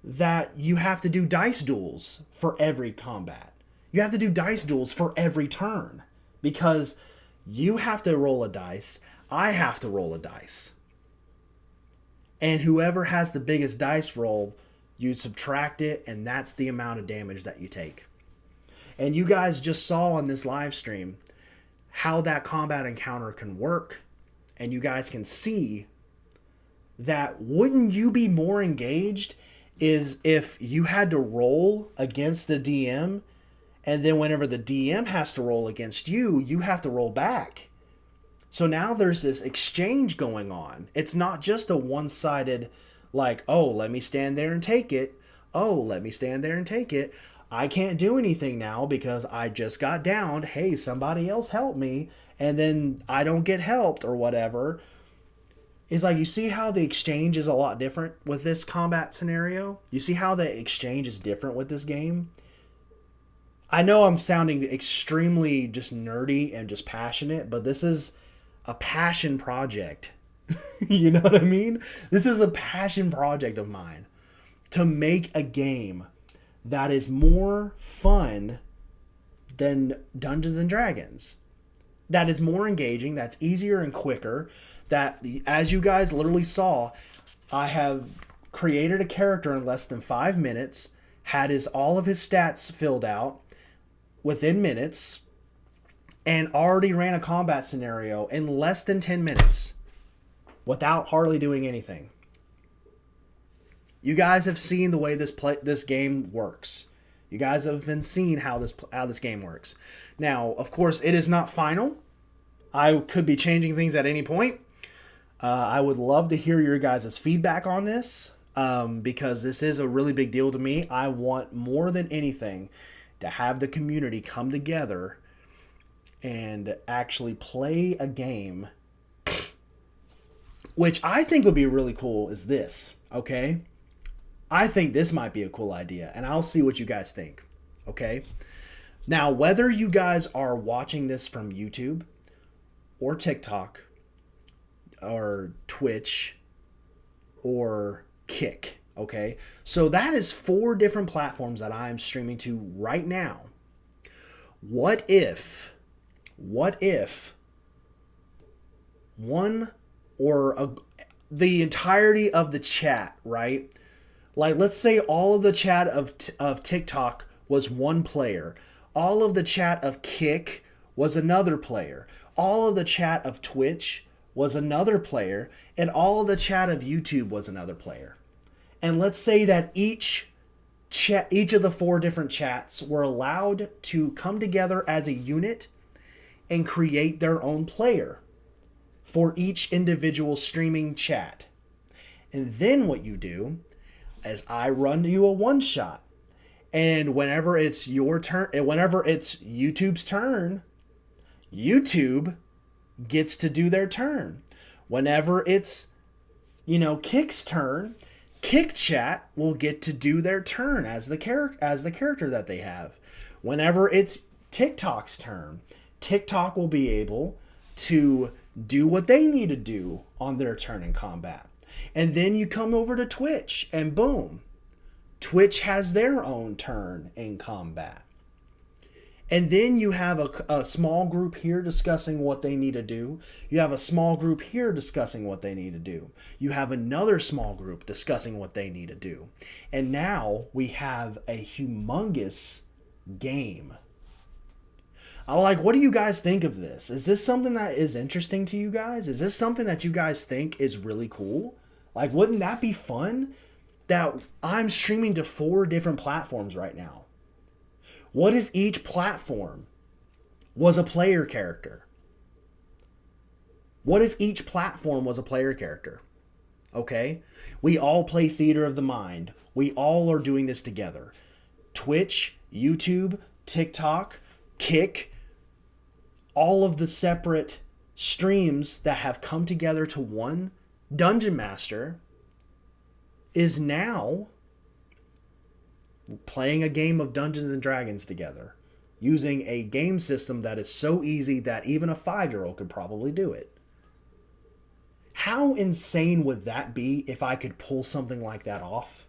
that you have to do dice duels for every combat. You have to do dice duels for every turn, because you have to roll a dice, I have to roll a dice. And whoever has the biggest dice roll, you subtract it, and that's the amount of damage that you take. And you guys just saw on this live stream how that combat encounter can work. And you guys can see that wouldn't you be more engaged is if you had to roll against the DM, and then whenever the DM has to roll against you, you have to roll back. So now there's this exchange going on. It's not just a one-sided, like, oh, let me stand there and take it. Oh, let me stand there and take it. I can't do anything now because I just got downed. Hey, somebody else help me. And then I don't get helped or whatever. It's like, you see how the exchange is a lot different with this combat scenario? You see how the exchange is different with this game? I know I'm sounding extremely just nerdy and just passionate, but this is a passion project. You know what I mean? This is a passion project of mine. To make a game that is more fun than Dungeons and Dragons. That is more engaging, that's easier and quicker. That, as you guys literally saw, I have created a character in less than 5 minutes, had all of his stats filled out within minutes, and already ran a combat scenario in less than 10 minutes without hardly doing anything. You guys have seen the way this game works. You guys have been seeing how this game works. Now, of course, it is not final. I could be changing things at any point. I would love to hear your guys' feedback on this, because this is a really big deal to me. I want more than anything to have the community come together and actually play a game, which I think would be really cool is this, okay? I think this might be a cool idea, and I'll see what you guys think, okay? Now, whether you guys are watching this from YouTube or TikTok or Twitch or Kick, okay? So that is 4 different platforms that I'm streaming to right now. What if one or the entirety of the chat, right? Like, let's say all of the chat of TikTok was one player. All of the chat of Kick was another player. All of the chat of Twitch was another player. And all of the chat of YouTube was another player. And let's say that each of the 4 different chats were allowed to come together as a unit and create their own player for each individual streaming chat. And then what you do is I run you a one-shot. And whenever it's your turn, whenever it's YouTube's turn, YouTube gets to do their turn. Whenever it's, Kick's turn, Kick Chat will get to do their turn as the character that they have. Whenever it's TikTok's turn, TikTok will be able to do what they need to do on their turn in combat. And then you come over to Twitch and boom, Twitch has their own turn in combat. And then you have a small group here discussing what they need to do. You have a small group here discussing what they need to do. You have another small group discussing what they need to do. And now we have a humongous game. What do you guys think of this? Is this something that is interesting to you guys? Is this something that you guys think is really cool? Wouldn't that be fun? That I'm streaming to 4 different platforms right now. What if each platform was a player character? What if each platform was a player character? Okay? We all play Theater of the Mind. We all are doing this together. Twitch, YouTube, TikTok, Kick, all of the separate streams that have come together to one Dungeon Master is now playing a game of Dungeons and Dragons together, using a game system that is so easy that even a 5-year-old could probably do it. How insane would that be if I could pull something like that off?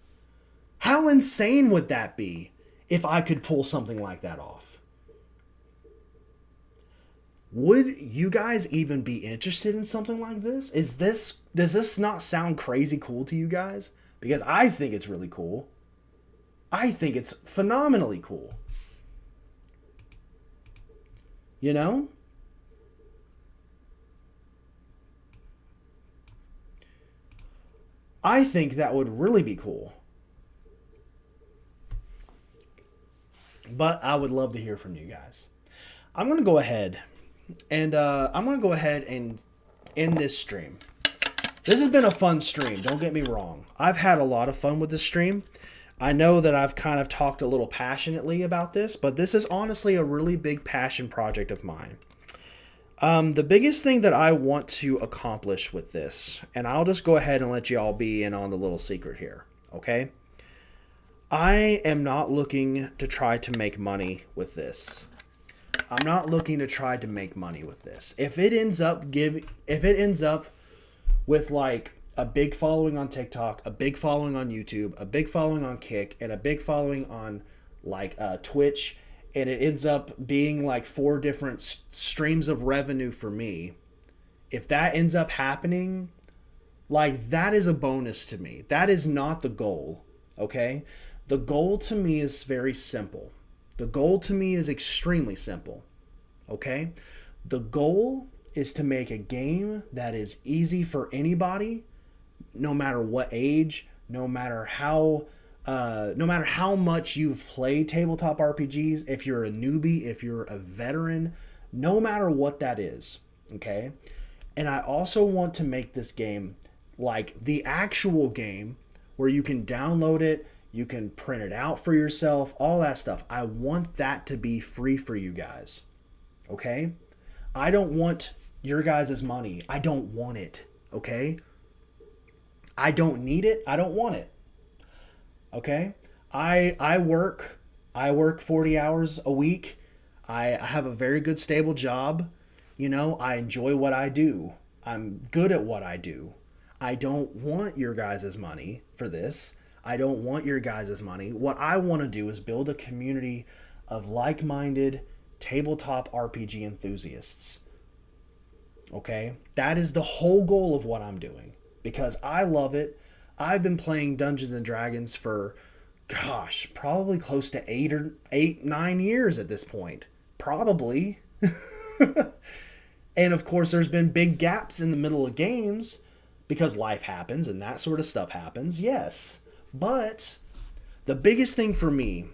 How insane would that be if I could pull something like that off? Would you guys even be interested in something like this? Does this not sound crazy cool to you guys? Because I think it's really cool. I think it's phenomenally cool. I think that would really be cool. But I would love to hear from you guys. I'm going to go ahead and end this stream. This has been a fun stream, don't get me wrong. I've had a lot of fun with this stream. I know that I've kind of talked a little passionately about this, but this is honestly a really big passion project of mine. The biggest thing that I want to accomplish with this, and I'll just go ahead and let you all be in on the little secret here, okay? I am not looking to try to make money with this. I'm not looking to try to make money with this. If it ends up with a big following on TikTok, a big following on YouTube, a big following on Kick, and a big following on Twitch, and it ends up being 4 different streams of revenue for me, if that ends up happening, that is a bonus to me. That is not the goal, okay? The goal to me is very simple. The goal to me is extremely simple, okay? The goal is to make a game that is easy for anybody, no matter what age, no matter how much you've played tabletop RPGs, if you're a newbie, if you're a veteran, no matter what that is, okay? And I also want to make this game like the actual game where you can download it, you can print it out for yourself, all that stuff. I want that to be free for you guys, okay? I don't want your guys' money. I don't want it, okay? I don't need it. I don't want it. Okay? I work 40 hours a week. I have a very good stable job. I enjoy what I do. I'm good at what I do. I don't want your guys' money for this. I don't want your guys' money. What I want to do is build a community of like-minded tabletop RPG enthusiasts. Okay? That is the whole goal of what I'm doing. Because I love it. I've been playing Dungeons and Dragons for, probably close to 9 years at this point. Probably. And of course, there's been big gaps in the middle of games because life happens and that sort of stuff happens, yes. But the biggest thing for me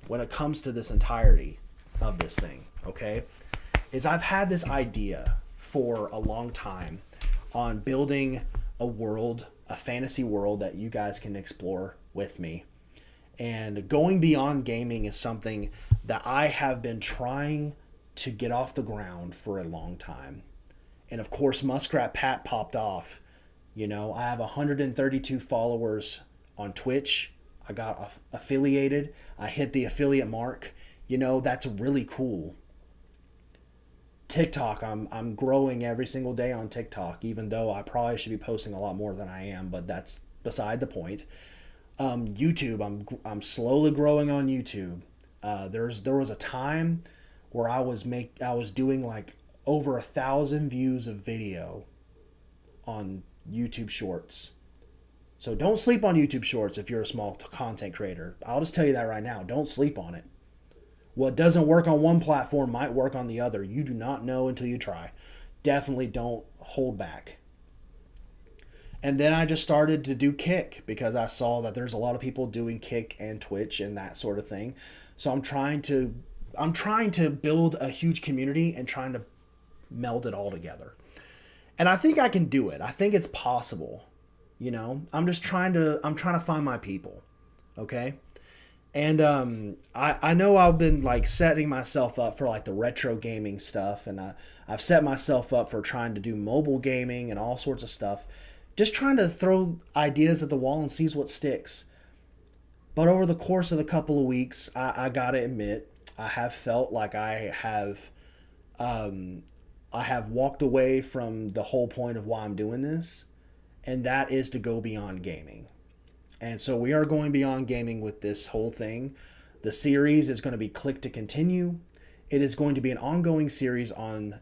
when it comes to this entirety of this thing, okay, is I've had this idea for a long time on building a world, a fantasy world that you guys can explore with me. And going beyond gaming is something that I have been trying to get off the ground for a long time. And of course, Muskrat Pat popped off. I have 132 followers on Twitch. I got affiliated. I hit the affiliate mark. That's really cool. TikTok, I'm growing every single day on TikTok, even though I probably should be posting a lot more than I am, but that's beside the point. YouTube, I'm slowly growing on YouTube. There was a time where I was doing like over 1,000 views of video on YouTube Shorts. So don't sleep on YouTube Shorts if you're a small content creator. I'll just tell you that right now. Don't sleep on it. What doesn't work on one platform might work on the other. You do not know until you try. Definitely don't hold back. And then I just started to do Kick because I saw that there's a lot of people doing Kick and Twitch and that sort of thing. So I'm trying to build a huge community and trying to meld it all together. And I think I can do it. I think it's possible. I'm trying to find my people. Okay? And I know I've been like setting myself up for like the retro gaming stuff, and I've set myself up for trying to do mobile gaming and all sorts of stuff. Just trying to throw ideas at the wall and sees what sticks. But over the course of the couple of weeks, I gotta admit, I have felt like I have walked away from the whole point of why I'm doing this, and that is to go beyond gaming. And so we are going beyond gaming with this whole thing. The series is going to be Click to Continue. It is going to be an ongoing series on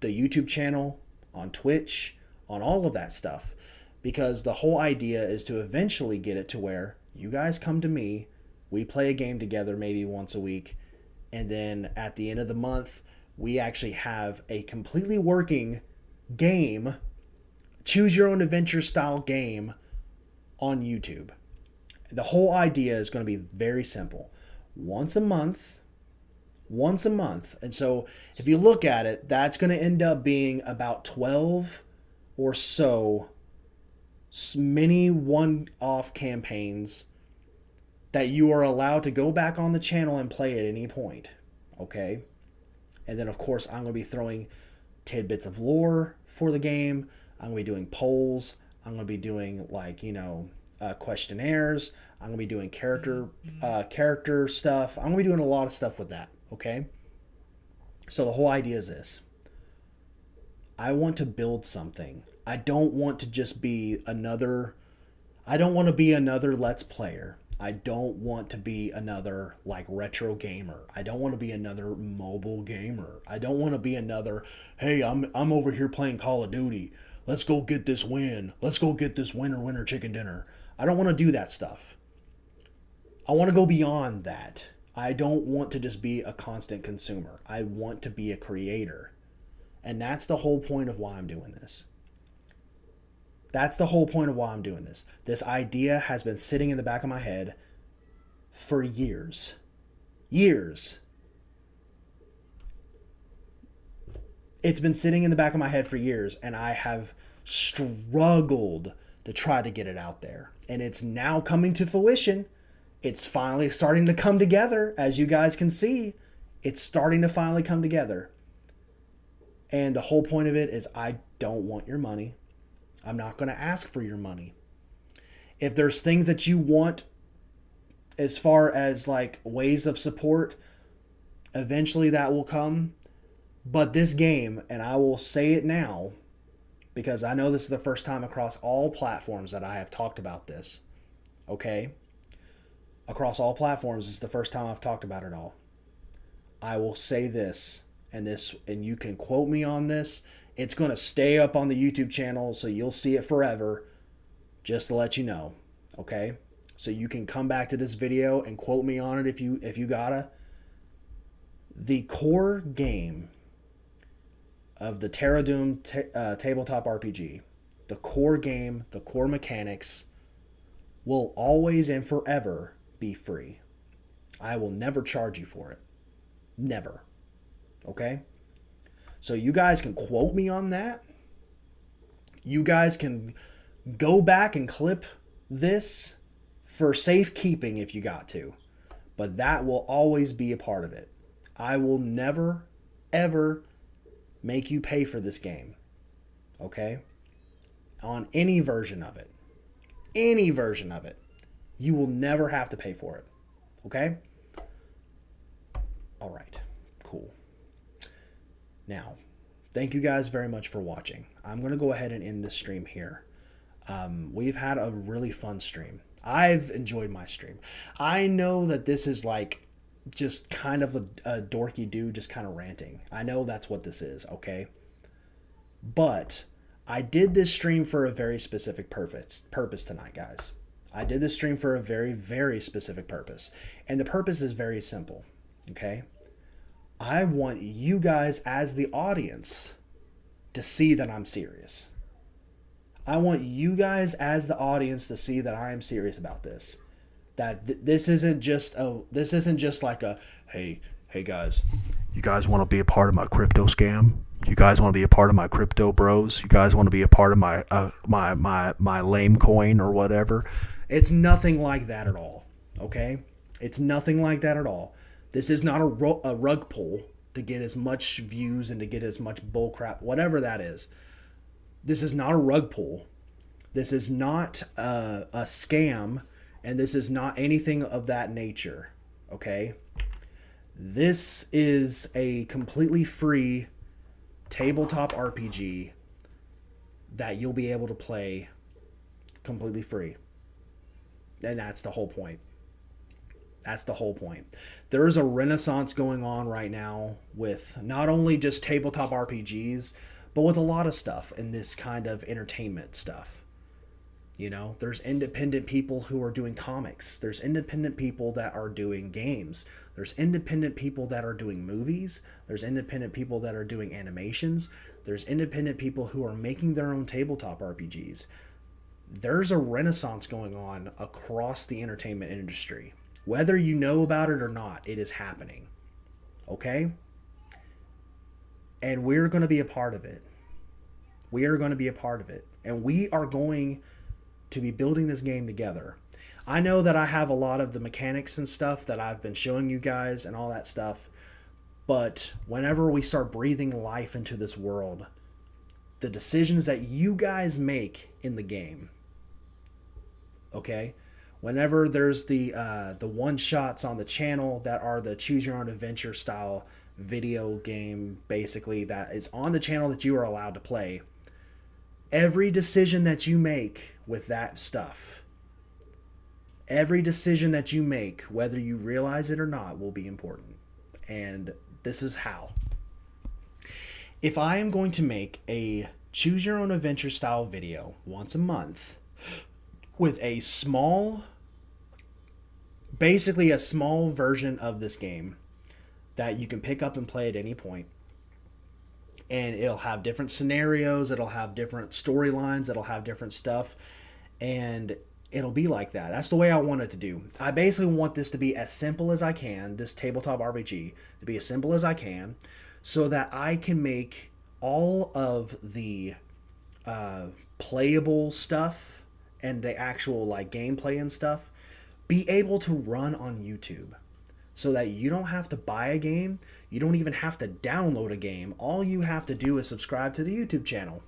the YouTube channel, on Twitch, on all of that stuff. Because the whole idea is to eventually get it to where you guys come to me, we play a game together maybe once a week, and then at the end of the month, we actually have a completely working game, choose your own adventure style game on YouTube. The whole idea is going to be very simple. Once a month. And so if you look at it, that's going to end up being about 12 or so mini one-off campaigns that you are allowed to go back on the channel and play at any point. Okay? And then, of course, I'm going to be throwing tidbits of lore for the game. I'm going to be doing polls. I'm going to be doing questionnaires. I'm going to be doing character stuff. I'm going to be doing a lot of stuff with that, okay? So the whole idea is this. I want to build something. I don't want to just be another Let's Player. I don't want to be another retro gamer. I don't want to be another mobile gamer. I don't want to be another, hey, I'm over here playing Call of Duty. Let's go get this win. Let's go get this winner chicken dinner. I don't want to do that stuff. I want to go beyond that. I don't want to just be a constant consumer. I want to be a creator. And that's the whole point of why I'm doing this. This idea has been sitting in the back of my head for years. It's been sitting in the back of my head for years, and I have struggled to try to get it out there. And it's now coming to fruition. It's finally starting to come together, as you guys can see. It's starting to finally come together. And the whole point of it is I don't want your money. I'm not going to ask for your money. If there's things that you want as far as ways of support, eventually that will come. But this game, and I will say it now, because I know this is the first time across all platforms that I have talked about this, okay? Across all platforms, it's the first time I've talked about it all. I will say this, and you can quote me on this. It's going to stay up on the YouTube channel, so you'll see it forever, just to let you know, okay? So you can come back to this video and quote me on it if you gotta. The core game of the Terra Doom tabletop RPG, the core game, the core mechanics, will always and forever be free. I will never charge you for it. Never. Okay? So you guys can quote me on that. You guys can go back and clip this for safekeeping if you got to. But that will always be a part of it. I will never, ever make you pay for this game. Okay? On any version of it. Any version of it. You will never have to pay for it. Okay? All right. Cool. Now, thank you guys very much for watching. I'm going to go ahead and end this stream here. We've had a really fun stream. I've enjoyed my stream. I know that this is like just kind of a dorky dude just kind of ranting. I know that's what this is, okay? But I did this stream for a very specific purpose tonight, guys. I did this stream for a very, very specific purpose. And the purpose is very simple, okay? I want you guys as the audience to see that I'm serious. I want you guys as the audience to see that I am serious about this. That this isn't just like a hey guys, you guys want to be a part of my crypto scam? You guys want to be a part of my crypto bros? You guys want to be a part of my my lame coin or whatever? It's nothing like that at all. Okay? It's nothing like that at all. This is not a rug pull to get as much views and to get as much bullcrap, whatever that is. This is not a rug pull. This is not a scam, and this is not anything of that nature, okay? This is a completely free tabletop RPG that you'll be able to play completely free. And that's the whole point. That's the whole point. There is a renaissance going on right now with not only just tabletop RPGs, but with a lot of stuff in this kind of entertainment stuff. You know, there's independent people who are doing comics. There's independent people that are doing games. There's independent people that are doing movies. There's independent people that are doing animations. There's independent people who are making their own tabletop RPGs. There's a renaissance going on across the entertainment industry. Whether you know about it or not, it is happening. Okay? And we're going to be a part of it. We are going to be a part of it. And we are going to be building this game together. I know that I have a lot of the mechanics and stuff that I've been showing you guys and all that stuff. But whenever we start breathing life into this world, the decisions that you guys make in the game, okay? Whenever there's the one-shots on the channel that are the choose-your-own-adventure style video game, basically, that is on the channel that you are allowed to play, every decision that you make with that stuff, every decision that you make, whether you realize it or not, will be important. And this is how. If I am going to make a choose-your-own-adventure style video once a month with a small, basically a small version of this game that you can pick up and play at any point, and it'll have different scenarios, it'll have different storylines, it'll have different stuff, and it'll be like that. That's the way I want it to do. I basically want this to be as simple as I can, this tabletop RPG, to be as simple as I can, so that I can make all of the playable stuff and the actual like gameplay and stuff be able to run on YouTube. So that you don't have to buy a game, you don't even have to download a game. All you have to do is subscribe to the YouTube channel.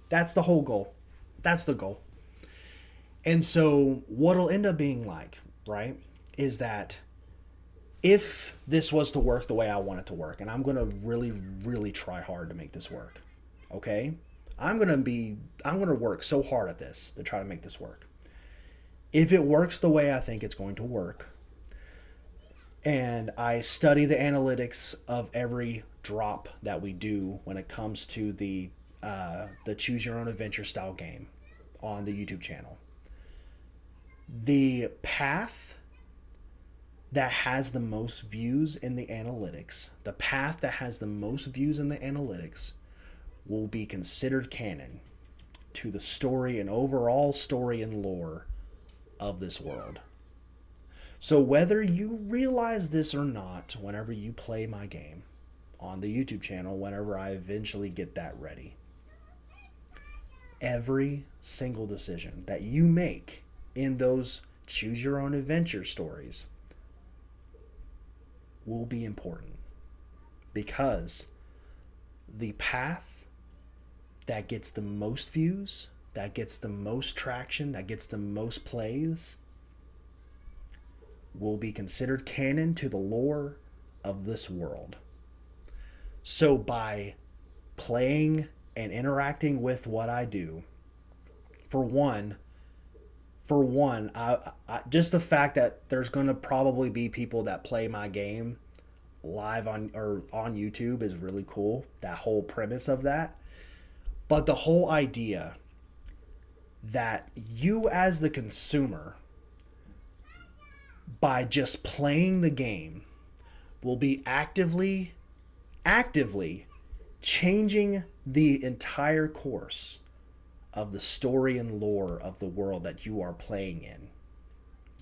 That's the whole goal. That's the goal. And so what'll end up being like, right, is that if this was to work the way I want it to work, and I'm going to really, really try hard to make this work, okay? I'm going to work so hard at this to try to make this work. If it works the way I think it's going to work, and I study the analytics of every drop that we do when it comes to the choose your own adventure style game on the YouTube channel, the path that has the most views in the analytics, will be considered canon to the story and overall story and lore of this world. So whether you realize this or not, whenever you play my game on the YouTube channel, whenever I eventually get that ready, every single decision that you make in those choose your own adventure stories will be important, because the path that gets the most views, that gets the most traction, that gets the most plays, will be considered canon to the lore of this world. So by playing and interacting with what I do, for one, just the fact that there's going to probably be people that play my game live on YouTube is really cool. That whole premise of that. But the whole idea that you as the consumer, by just playing the game, will be actively changing the entire course of the story and lore of the world that you are playing in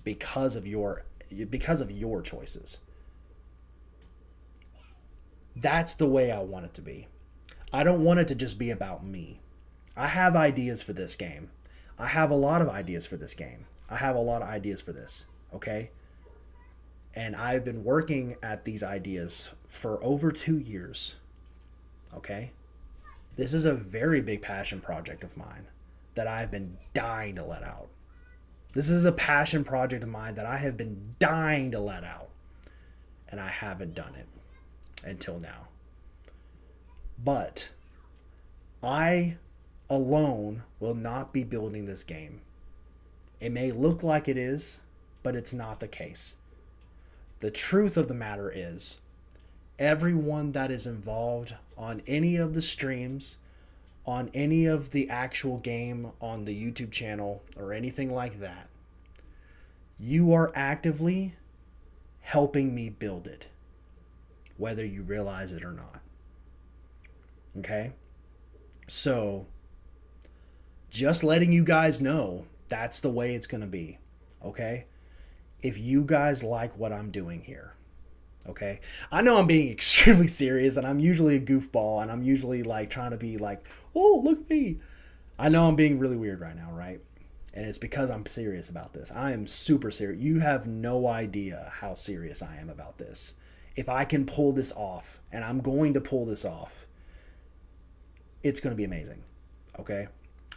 because of your choices. That's the way I want it to be. I don't want it to just be about me. I have ideas for this game. I have a lot of ideas for this game. I have a lot of ideas for this, okay? And I've been working at these ideas for over 2 years, okay? This is a very big passion project of mine that I've been dying to let out. This is a passion project of mine that I have been dying to let out. And I haven't done it until now. But I alone will not be building this game. It may look like it is, but it's not the case. The truth of the matter is, everyone that is involved on any of the streams, on any of the actual game on the YouTube channel or anything like that, you are actively helping me build it, whether you realize it or not. Okay? So, just letting you guys know that's the way it's going to be. Okay? If you guys like what I'm doing here. Okay? I know I'm being extremely serious and I'm usually a goofball and I'm usually like trying to be like, oh, look at me. I know I'm being really weird right now, right? And it's because I'm serious about this. I am super serious. You have no idea how serious I am about this. If I can pull this off, and I'm going to pull this off, it's going to be amazing. Okay?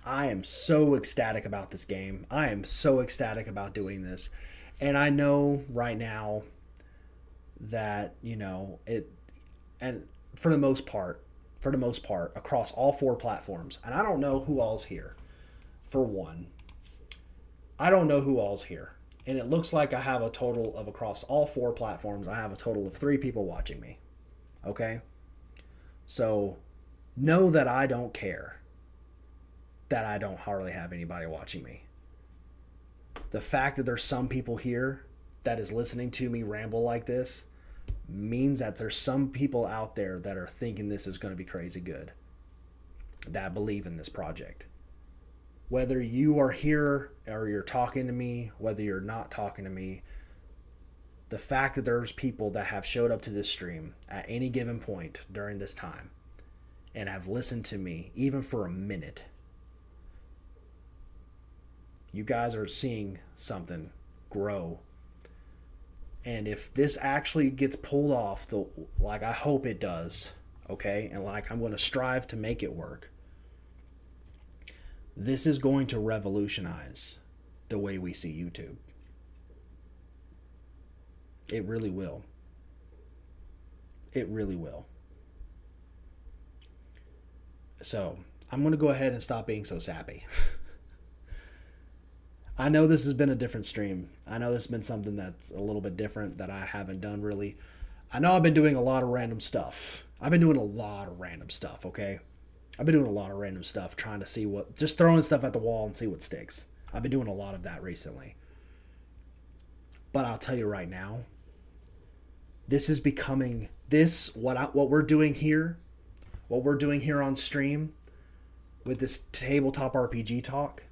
I am so ecstatic about this game. I am so ecstatic about doing this. And I know right now that, you know, and for the most part, across all 4 platforms, and I don't know who all's here, for one. I don't know who all's here. And it looks like I have a total of, across all 4 platforms, I have a total of 3 people watching me. Okay? So, know that I don't care that I don't hardly have anybody watching me. The fact that there's some people here that is listening to me ramble like this means that there's some people out there that are thinking this is going to be crazy good, that believe in this project. Whether you are here or you're talking to me, whether you're not talking to me, the fact that there's people that have showed up to this stream at any given point during this time and have listened to me, even for a minute, you guys are seeing something grow. And if this actually gets pulled off, like I hope it does, okay, and like I'm going to strive to make it work, this is going to revolutionize the way we see YouTube. It really will. It really will. So, I'm going to go ahead and stop being so sappy. I know this has been a different stream. I know this has been something that's a little bit different that I haven't done really. I know I've been doing a lot of random stuff. I've been doing a lot of random stuff, okay? I've been doing a lot of random stuff, trying to see what, just throwing stuff at the wall and see what sticks. I've been doing a lot of that recently. But I'll tell you right now, this is becoming, what we're doing here, on stream with this tabletop RPG talk,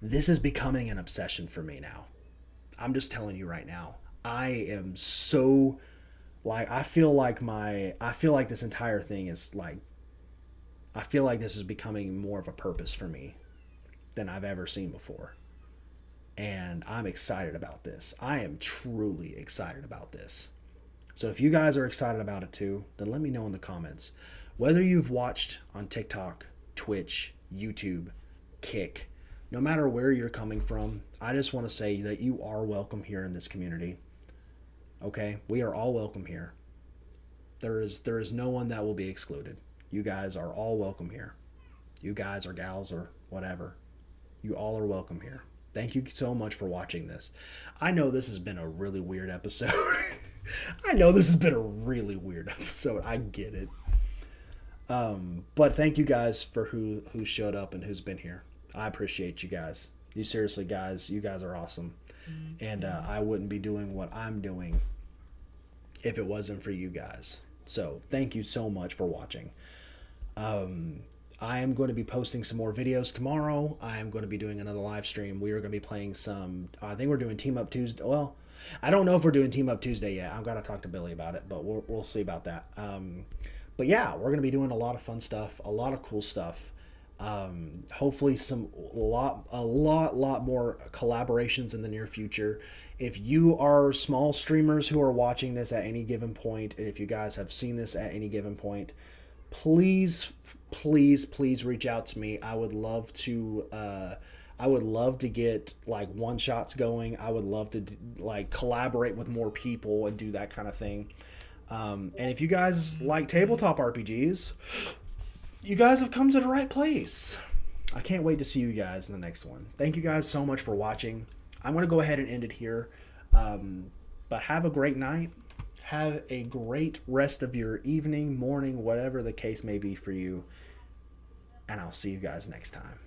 this is becoming an obsession for me now. I'm just telling you right now. I am so, like, I feel like this entire thing is like, I feel like this is becoming more of a purpose for me than I've ever seen before. And I'm excited about this. I am truly excited about this. So if you guys are excited about it too, then let me know in the comments. Whether you've watched on TikTok, Twitch, YouTube, Kick, no matter where you're coming from, I just want to say that you are welcome here in this community. Okay? We are all welcome here. There is no one that will be excluded. You guys are all welcome here. You guys or gals or whatever. You all are welcome here. Thank you so much for watching this. I know this has been a really weird episode. I get it. But thank you guys for who showed up and who's been here. I appreciate you guys. You seriously, guys, you guys are awesome. And I wouldn't be doing what I'm doing if it wasn't for you guys. So thank you so much for watching. I am going to be posting some more videos tomorrow. I am going to be doing another live stream. We are going to be playing some, I think we're doing Team Up Tuesday. Well, I don't know if we're doing Team Up Tuesday yet. I've got to talk to Billy about it, but we'll see about that. But yeah, we're going to be doing a lot of fun stuff, a lot of cool stuff. Hopefully a lot more collaborations in the near future. If you are small streamers who are watching this at any given point, and if you guys have seen this at any given point, please reach out to me. I would love to get like one shots going. I would love to like collaborate with more people and do that kind of thing. And if you guys like tabletop RPGs, you guys have come to the right place. I can't wait to see you guys in the next one. Thank you guys so much for watching. I'm going to go ahead and end it here. But have a great night. Have a great rest of your evening, morning, whatever the case may be for you. And I'll see you guys next time.